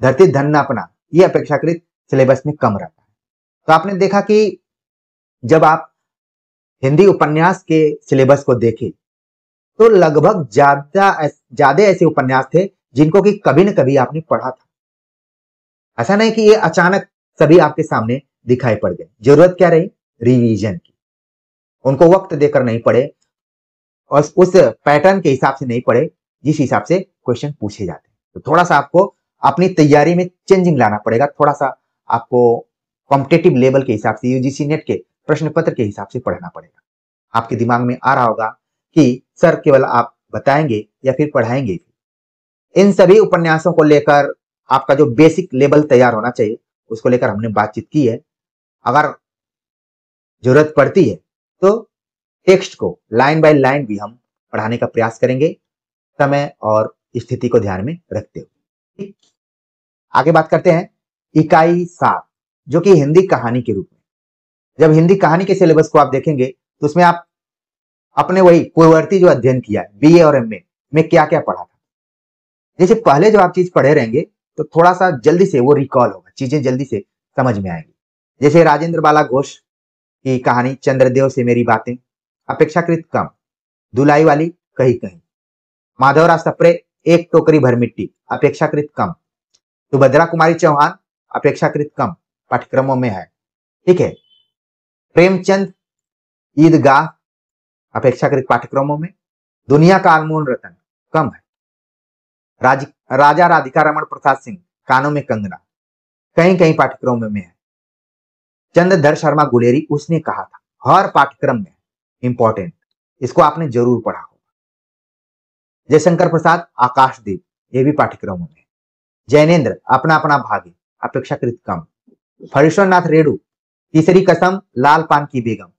धरती धन्ना अपना, ये अपेक्षाकृत सिलेबस में कम रहता है। तो आपने देखा कि जब आप हिंदी उपन्यास के सिलेबस को देखें तो लगभग ज्यादा ऐसे उपन्यास थे जिनको कि कभी न कभी आपने पढ़ा था। ऐसा नहीं कि ये अचानक सभी आपके सामने दिखाई पड़ गए। जरूरत क्या रही? रिवीजन की। उनको वक्त देकर नहीं पढ़े और उस पैटर्न के हिसाब से नहीं पढ़े जिस हिसाब से क्वेश्चन पूछे जाते हैं। तो थोड़ा सा आपको अपनी तैयारी में चेंजिंग लाना पड़ेगा, थोड़ा सा आपको कॉम्पिटेटिव लेवल के हिसाब से, यूजीसी नेट के प्रश्न पत्र के हिसाब से पढ़ना पड़ेगा। आपके दिमाग में आ रहा होगा कि सर केवल आप बताएंगे या फिर पढ़ाएंगे भी। इन सभी उपन्यासों को लेकर आपका जो बेसिक लेवल तैयार होना चाहिए उसको लेकर हमने बातचीत की है। अगर जरूरत पड़ती है तो टेक्स्ट को लाइन बाय लाइन भी हम पढ़ाने का प्रयास करेंगे, समय और स्थिति को ध्यान में रखते हुए। आगे बात करते हैं इकाई 7 जो कि हिंदी कहानी के रूप में। जब हिंदी कहानी के सिलेबस को आप देखेंगे तो उसमें आप अपने वही पूर्ववर्ती जो अध्ययन किया है बीए और एमए में क्या क्या पढ़ा था, जैसे पहले जब आप चीज पढ़े रहेंगे तो थोड़ा सा जल्दी से वो रिकॉल होगा, चीजें जल्दी से समझ में आएंगी। जैसे राजेंद्र बाला घोष की कहानी चंद्रदेव से मेरी बातें, अपेक्षाकृत कम। दुलाई वाली, कहीं कहीं। माधवराव सप्रे, एक टोकरी भर मिट्टी, अपेक्षाकृत कम। सुभद्रा कुमारी चौहान, अपेक्षाकृत कम पाठ्यक्रमों में है। ठीक है, प्रेमचंद ईदगाह, अपेक्षाकृत पाठ्यक्रमों में। दुनिया का अनमोल रतन, कम है। राजा राधिका रमन प्रसाद सिंह, कानों में कंगना, कहीं कहीं पाठ्यक्रमों में है। चंद्रधर शर्मा गुलेरी, उसने कहा था, हर पाठ्यक्रम में इंपॉर्टेंट, इसको आपने जरूर पढ़ा होगा। जयशंकर प्रसाद, आकाशदीप, ये भी पाठ्यक्रमों में। जैनेन्द्र, अपना अपना भाग्य, अपेक्षाकृत कम। फणीश्वर नाथ रेणु, तीसरी कसम, लाल पान की बेगम,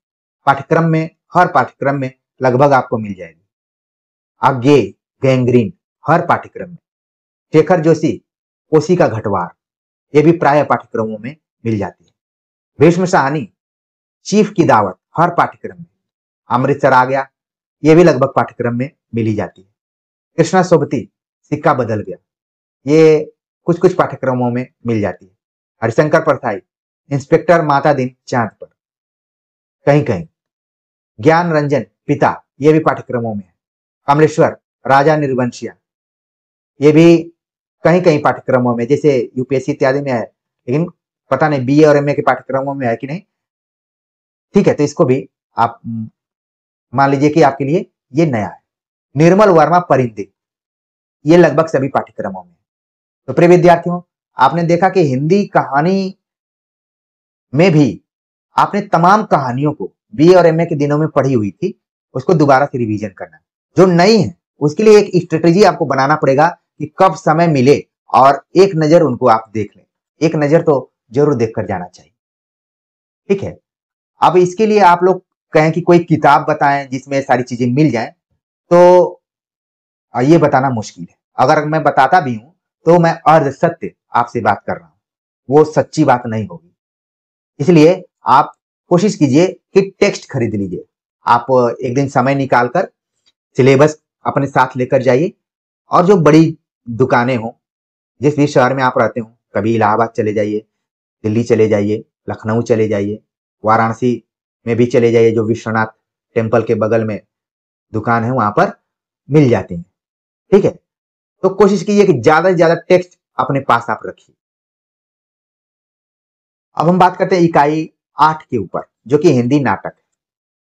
पाठ्यक्रम में, हर पाठ्यक्रम में लगभग आपको मिल जाएगी। आगे गैंग्रीन, हर पाठ्यक्रम में। शेखर जोशी, कोसी का घटवार, ये भी प्राय पाठ्यक्रमों में मिल जाती है। भीष्म शाहनी, चीफ की दावत, हर पाठ्यक्रम में। अमृतसर आ गया, ये भी लगभग पाठ्यक्रम में मिल ही जाती है। कृष्णा सोबती, सिक्का बदल गया, ये कुछ कुछ पाठ्यक्रमों में मिल जाती है। हरिशंकर परसाई, इंस्पेक्टर माता दिन चांद पर, कहीं कहीं। ज्ञान रंजन पिता, ये भी पाठ्यक्रमों में है। कमलेश्वर राजा निर्वंशिया, ये भी कहीं कहीं पाठ्यक्रमों में, जैसे यूपीएससी इत्यादि में है, लेकिन पता नहीं बीए और एमए के पाठ्यक्रमों में है कि नहीं। ठीक है, तो इसको भी आप मान लीजिए कि आपके लिए ये नया है। निर्मल वर्मा परिंदे, ये लगभग सभी पाठ्यक्रमों में। तो प्रिय विद्यार्थियों, आपने देखा कि हिंदी कहानी में भी आपने तमाम कहानियों को बीए और एमए के दिनों में पढ़ी हुई थी, उसको दोबारा से रिवीजन करना। जो नई है उसके लिए एक स्ट्रेटेजी आपको बनाना पड़ेगा कि कब समय मिले और एक नजर उनको आप देख लें। एक नजर तो जरूर देखकर जाना चाहिए। ठीक है, अब इसके लिए आप लोग कहें कि कोई किताब बताएं जिसमें सारी चीजें मिल जाएं, तो ये बताना मुश्किल है। अगर मैं बताता भी हूं तो मैं अर्ध सत्य आपसे बात कर रहा हूं, वो सच्ची बात नहीं होगी। इसलिए आप कोशिश कीजिए कि टेक्स्ट खरीद लीजिए। आप एक दिन समय निकालकर सिलेबस अपने साथ लेकर जाइए, और जो बड़ी दुकानें हों, जिस भी शहर में आप रहते हो, कभी इलाहाबाद चले जाइए, दिल्ली चले जाइए, लखनऊ चले जाइए, वाराणसी में भी चले जाइए, जो विश्वनाथ टेम्पल के बगल में दुकान है वहां पर मिल जाते हैं। ठीक है, तो कोशिश कीजिए कि ज्यादा से ज्यादा टेक्स्ट अपने पास आप रखिए। अब हम बात करते हैं इकाई 8 के ऊपर, जो कि हिंदी नाटक है।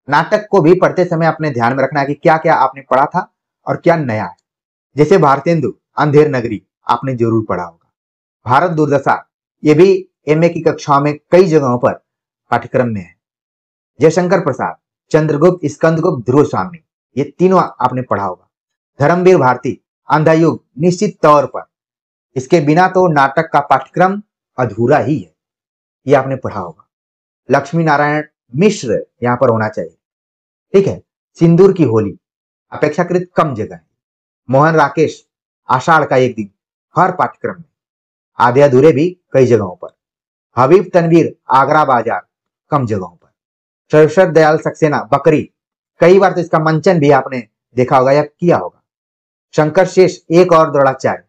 नाटक को भी पढ़ते समय अपने ध्यान में रखना है कि क्या क्या आपने पढ़ा था और क्या नया है। जैसे भारतेंदु अंधेर नगरी आपने जरूर पढ़ा होगा। भारत दुर्दशा, ये भी एमए की कक्षाओं में कई जगहों पर पाठ्यक्रम में है। जयशंकर प्रसाद, चंद्रगुप्त, स्कंदगुप्त, ध्रुव स्वामी, ये तीनों आपने पढ़ा होगा। धर्मवीर भारती, अंधा युग, निश्चित तौर पर इसके बिना तो नाटक का पाठ्यक्रम अधूरा ही है, ये आपने पढ़ा होगा। लक्ष्मी नारायण मिश्र यहां पर होना चाहिए। ठीक है, सिंदूर की होली अपेक्षाकृत कम जगह है। मोहन राकेश, आषाढ़ का एक दिन, हर पाठ्यक्रम में। आधे अधूरे भी कई जगहों पर। हबीब तनवीर, आगरा बाजार, कम जगहों पर। शरशर दयाल सक्सेना, बकरी, कई बार तो इसका मंचन भी आपने देखा होगा या किया होगा। शंकर शेष, एक और दौड़ा चाय,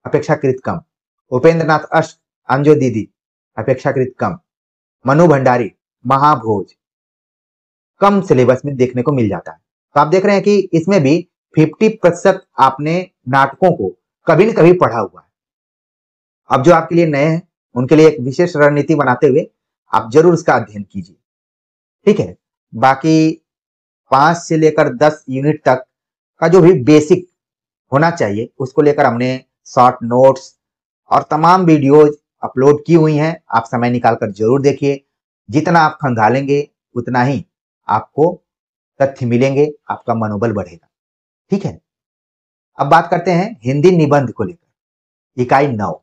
अपेक्षाकृत कम। उपेंद्रनाथ अष्ट, अंजो दीदी, अपेक्षाकृत कम। मनु भंडारी, महाभोज, कम सिलेबस में देखने को मिल जाता है। तो आप देख रहे हैं कि इसमें भी 50% आपने नाटकों को कभी न कभी पढ़ा हुआ है। अब जो आपके लिए नए हैं उनके लिए एक विशेष रणनीति बनाते हुए आप जरूर इसका अध्ययन कीजिए। ठीक है, बाकी 5 से लेकर 10 यूनिट तक का जो भी बेसिक होना चाहिए उसको लेकर हमने शॉर्ट नोट्स और तमाम वीडियोज अपलोड की हुई हैं। आप समय निकालकर जरूर देखिए। जितना आप खंगालेंगे उतना ही आपको तथ्य मिलेंगे, आपका मनोबल बढ़ेगा। ठीक है, अब बात करते हैं हिंदी निबंध को लेकर, इकाई 9।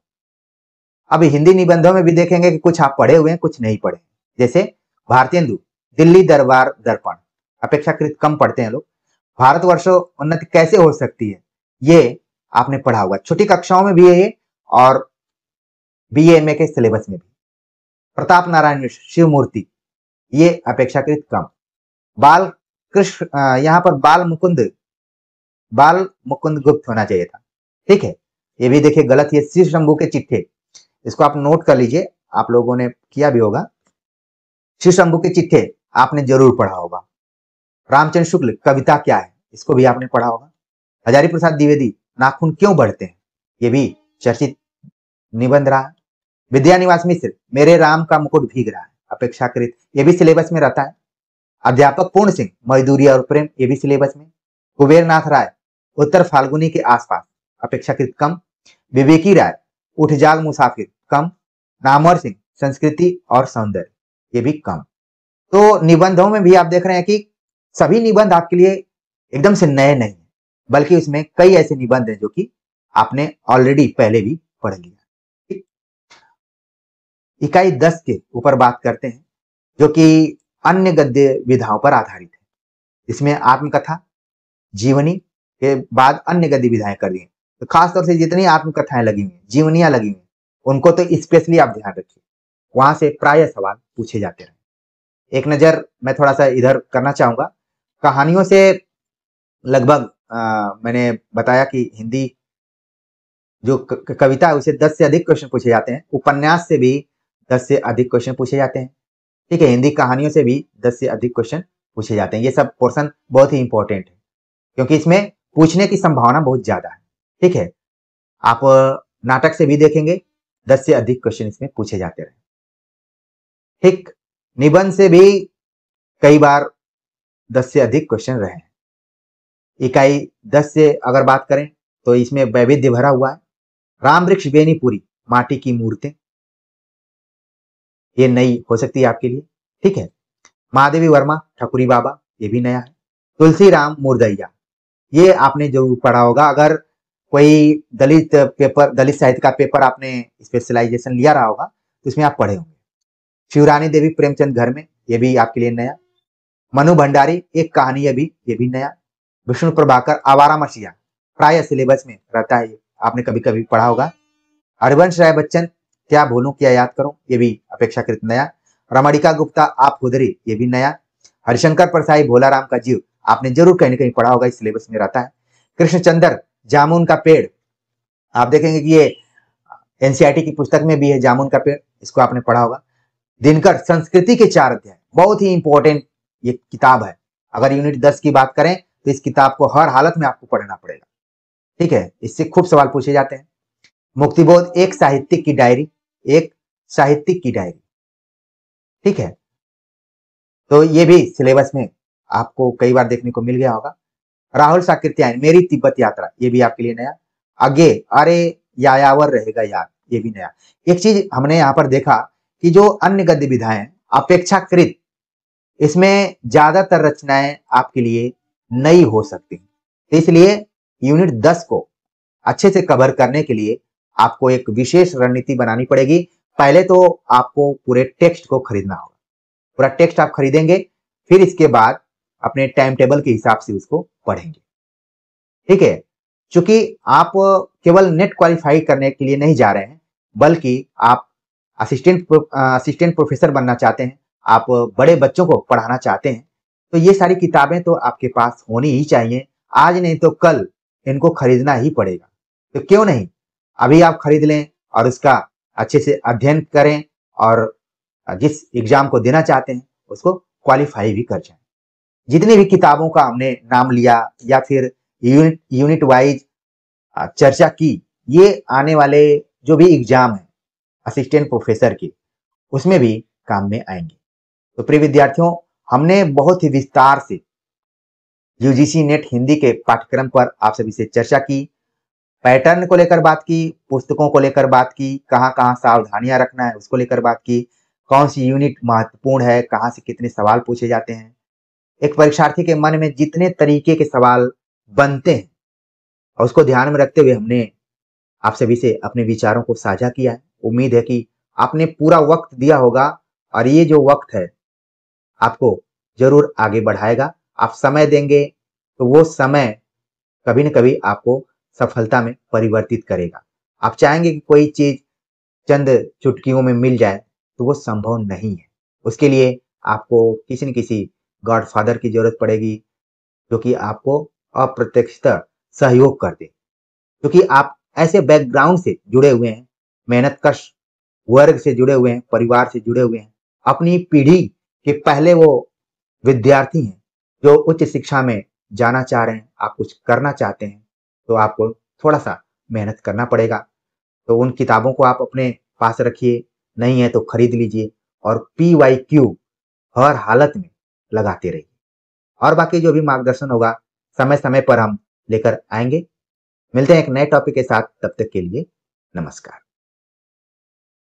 अब हिंदी निबंधों में भी देखेंगे कि कुछ आप पढ़े हुए हैं, कुछ नहीं पढ़े। जैसे भारतेंदु, दिल्ली दरबार दर्पण, अपेक्षाकृत कम पढ़ते हैं लोग। भारतवर्ष उन्नति कैसे हो सकती है, ये आपने पढ़ा हुआ। छोटी कक्षाओं में भी है ये, और बीए एमए के सिलेबस में भी। प्रताप नारायण मिश्र, शिव मूर्ति, ये अपेक्षाकृत कम। बाल कृष्ण, यहाँ पर बाल मुकुंद गुप्त होना चाहिए था। ठीक है, ये भी देखिए गलत है। शिव शंभू के चिट्ठे, इसको आप नोट कर लीजिए, आप लोगों ने किया भी होगा। शिव शंभू के चिट्ठे आपने जरूर पढ़ा होगा। रामचंद्र शुक्ल, कविता क्या है, इसको भी आपने पढ़ा होगा। हजारी प्रसाद द्विवेदी, नाखून क्यों बढ़ते हैं, ये भी चर्चित निबंध रहा। विद्यानिवास मिश्र, मेरे राम का मुकुट भीग रहा है, अपेक्षाकृत, ये भी सिलेबस में रहता है। अध्यापक पूर्ण सिंह, मजदूरी और प्रेम, ये भी सिलेबस में। कुबेर नाथ राय, उत्तर फाल्गुनी के आसपास, अपेक्षाकृत कम। विवेकी राय, उठ जाग मुसाफिर, कम। नामवर सिंह, संस्कृति और सौंदर्य, ये भी कम। तो निबंधों में भी आप देख रहे हैं कि सभी निबंध आपके लिए एकदम से नए नहीं, बल्कि उसमें कई ऐसे निबंध हैं जो कि आपने ऑलरेडी पहले भी पढ़ लिया। इकाई 10 के ऊपर बात करते हैं, जो कि अन्य गद्य विधाओं पर आधारित है। इसमें आत्मकथा, जीवनी के बाद अन्य गद्य विधाएं कर दी हैं। तो खासतौर से जितनी आत्मकथाएं लगी हुई हैं, जीवनियां लगी हुई हैं, उनको तो स्पेशली आप ध्यान रखिए, वहां से प्राय सवाल पूछे जाते रहे। एक नजर मैं थोड़ा सा इधर करना चाहूंगा। कहानियों से लगभग मैंने बताया कि हिंदी जो कविता है उसे 10 से अधिक क्वेश्चन पूछे जाते हैं। उपन्यास से भी 10 से अधिक क्वेश्चन पूछे जाते हैं। ठीक है, हिंदी कहानियों से भी 10 से अधिक क्वेश्चन पूछे जाते हैं। ये सब पोर्शन बहुत ही इंपॉर्टेंट है क्योंकि इसमें पूछने की संभावना बहुत ज्यादा है। ठीक है, आप नाटक से भी देखेंगे 10 से अधिक क्वेश्चन इसमें पूछे जाते रहे। ठीक, निबंध से भी कई बार 10 से अधिक क्वेश्चन रहे हैं। इकाई 10 से अगर बात करें तो इसमें वैविध्य भरा हुआ है। राम वृक्ष बेनीपुरी, माटी की मूर्तें, ये नई हो सकती है आपके लिए। ठीक है, महादेवी वर्मा ठकुरी बाबा, ये भी नया है। तुलसीराम मुर्दैया, ये आपने जरूर पढ़ा होगा। अगर कोई दलित साहित्य का पेपर आपने स्पेशलाइजेशन लिया रहा होगा तो इसमें आप पढ़े होंगे। शिवरानी देवी प्रेमचंद घर में, ये भी आपके लिए नया। मनु भंडारी एक कहानी, ये भी नया। विष्णु प्रभाकर आवारा मछिया, प्राय सिलेबस में रहता है, आपने कभी कभी पढ़ा होगा। हरिवंश राय बच्चन क्या भूलूं क्या याद करूं, ये भी अपेक्षाकृत नया। रमणिका गुप्ता आप खुदरी, ये भी नया। हरिशंकर परसाई भोलाराम का जीव, आपने जरूर कहीं ना कहीं पढ़ा होगा, इस सिलेबस में रहता है। कृष्णचंद्र जामुन का पेड़, आप देखेंगे कि ये एनसीईआरटी की पुस्तक में भी है, जामुन का पेड़, इसको आपने पढ़ा होगा। दिनकर संस्कृति के 4 अध्याय, बहुत ही इंपॉर्टेंट ये किताब है। अगर यूनिट 10 की बात करें तो इस किताब को हर हालत में आपको पढ़ना पड़ेगा। ठीक है, इससे खूब सवाल पूछे जाते हैं। मुक्तिबोध एक साहित्यिक की डायरी, एक साहित्यिक की डायरी। ठीक है, तो ये भी सिलेबस में आपको कई बार देखने को मिल गया होगा। राहुल साकृत्यायन मेरी तिब्बत यात्रा, ये भी आपके लिए नया। आगे अरे यायावर रहेगा याद, ये भी नया। एक चीज हमने यहाँ पर देखा कि जो अन्य गद्य विधाएं अपेक्षाकृत इसमें ज्यादातर रचनाएं आपके लिए नई हो सकती हैं, तो इसलिए यूनिट 10 को अच्छे से कवर करने के लिए आपको एक विशेष रणनीति बनानी पड़ेगी। पहले तो आपको पूरे टेक्स्ट को खरीदना होगा। पूरा टेक्स्ट आप खरीदेंगे, फिर इसके बाद अपने टाइम टेबल के हिसाब से उसको पढ़ेंगे। ठीक है, क्योंकि आप केवल नेट क्वालिफाई करने के लिए नहीं जा रहे हैं, बल्कि आप असिस्टेंट प्रोफेसर बनना चाहते हैं, आप बड़े बच्चों को पढ़ाना चाहते हैं, तो ये सारी किताबें तो आपके पास होनी ही चाहिए। आज नहीं तो कल इनको खरीदना ही पड़ेगा। तो क्यों नहीं अभी आप खरीद लें और उसका अच्छे से अध्ययन करें और जिस एग्जाम को देना चाहते हैं उसको क्वालिफाई भी कर जाएं। जितनी भी किताबों का हमने नाम लिया या फिर यूनिट वाइज चर्चा की, ये आने वाले जो भी एग्जाम है असिस्टेंट प्रोफेसर की, उसमें भी काम में आएंगे। तो प्रिय विद्यार्थियों, हमने बहुत ही विस्तार से यूजीसी नेट हिंदी के पाठ्यक्रम पर आप सभी से चर्चा की, पैटर्न को लेकर बात की, पुस्तकों को लेकर बात की, कहाँ कहाँ सावधानियां रखना है उसको लेकर बात की, कौन सी यूनिट महत्वपूर्ण है, कहाँ से कितने सवाल पूछे जाते हैं। एक परीक्षार्थी के मन में जितने तरीके के सवाल बनते हैं और उसको ध्यान में रखते हुए हमने आप सभी से अपने विचारों को साझा किया है। उम्मीद है कि आपने पूरा वक्त दिया होगा और ये जो वक्त है आपको जरूर आगे बढ़ाएगा। आप समय देंगे तो वो समय कभी न कभी आपको सफलता में परिवर्तित करेगा। आप चाहेंगे कि कोई चीज चंद चुटकियों में मिल जाए तो वो संभव नहीं है। उसके लिए आपको किसी न किसी गॉडफादर की जरूरत पड़ेगी जो कि आपको अप्रत्यक्षतः सहयोग कर दे, क्योंकि आप ऐसे बैकग्राउंड से जुड़े हुए हैं, मेहनतकश वर्ग से जुड़े हुए हैं, परिवार से जुड़े हुए हैं, अपनी पीढ़ी के पहले वो विद्यार्थी हैं जो उच्च शिक्षा में जाना चाह रहे हैं, आप कुछ करना चाहते हैं, तो आपको थोड़ा सा मेहनत करना पड़ेगा। तो उन किताबों को आप अपने पास रखिए, नहीं है तो खरीद लीजिए और PYQ हर हालत में लगाते रहिए। और बाकी जो भी मार्गदर्शन होगा समय समय पर हम लेकर आएंगे। मिलते हैं एक नए टॉपिक के साथ, तब तक के लिए नमस्कार।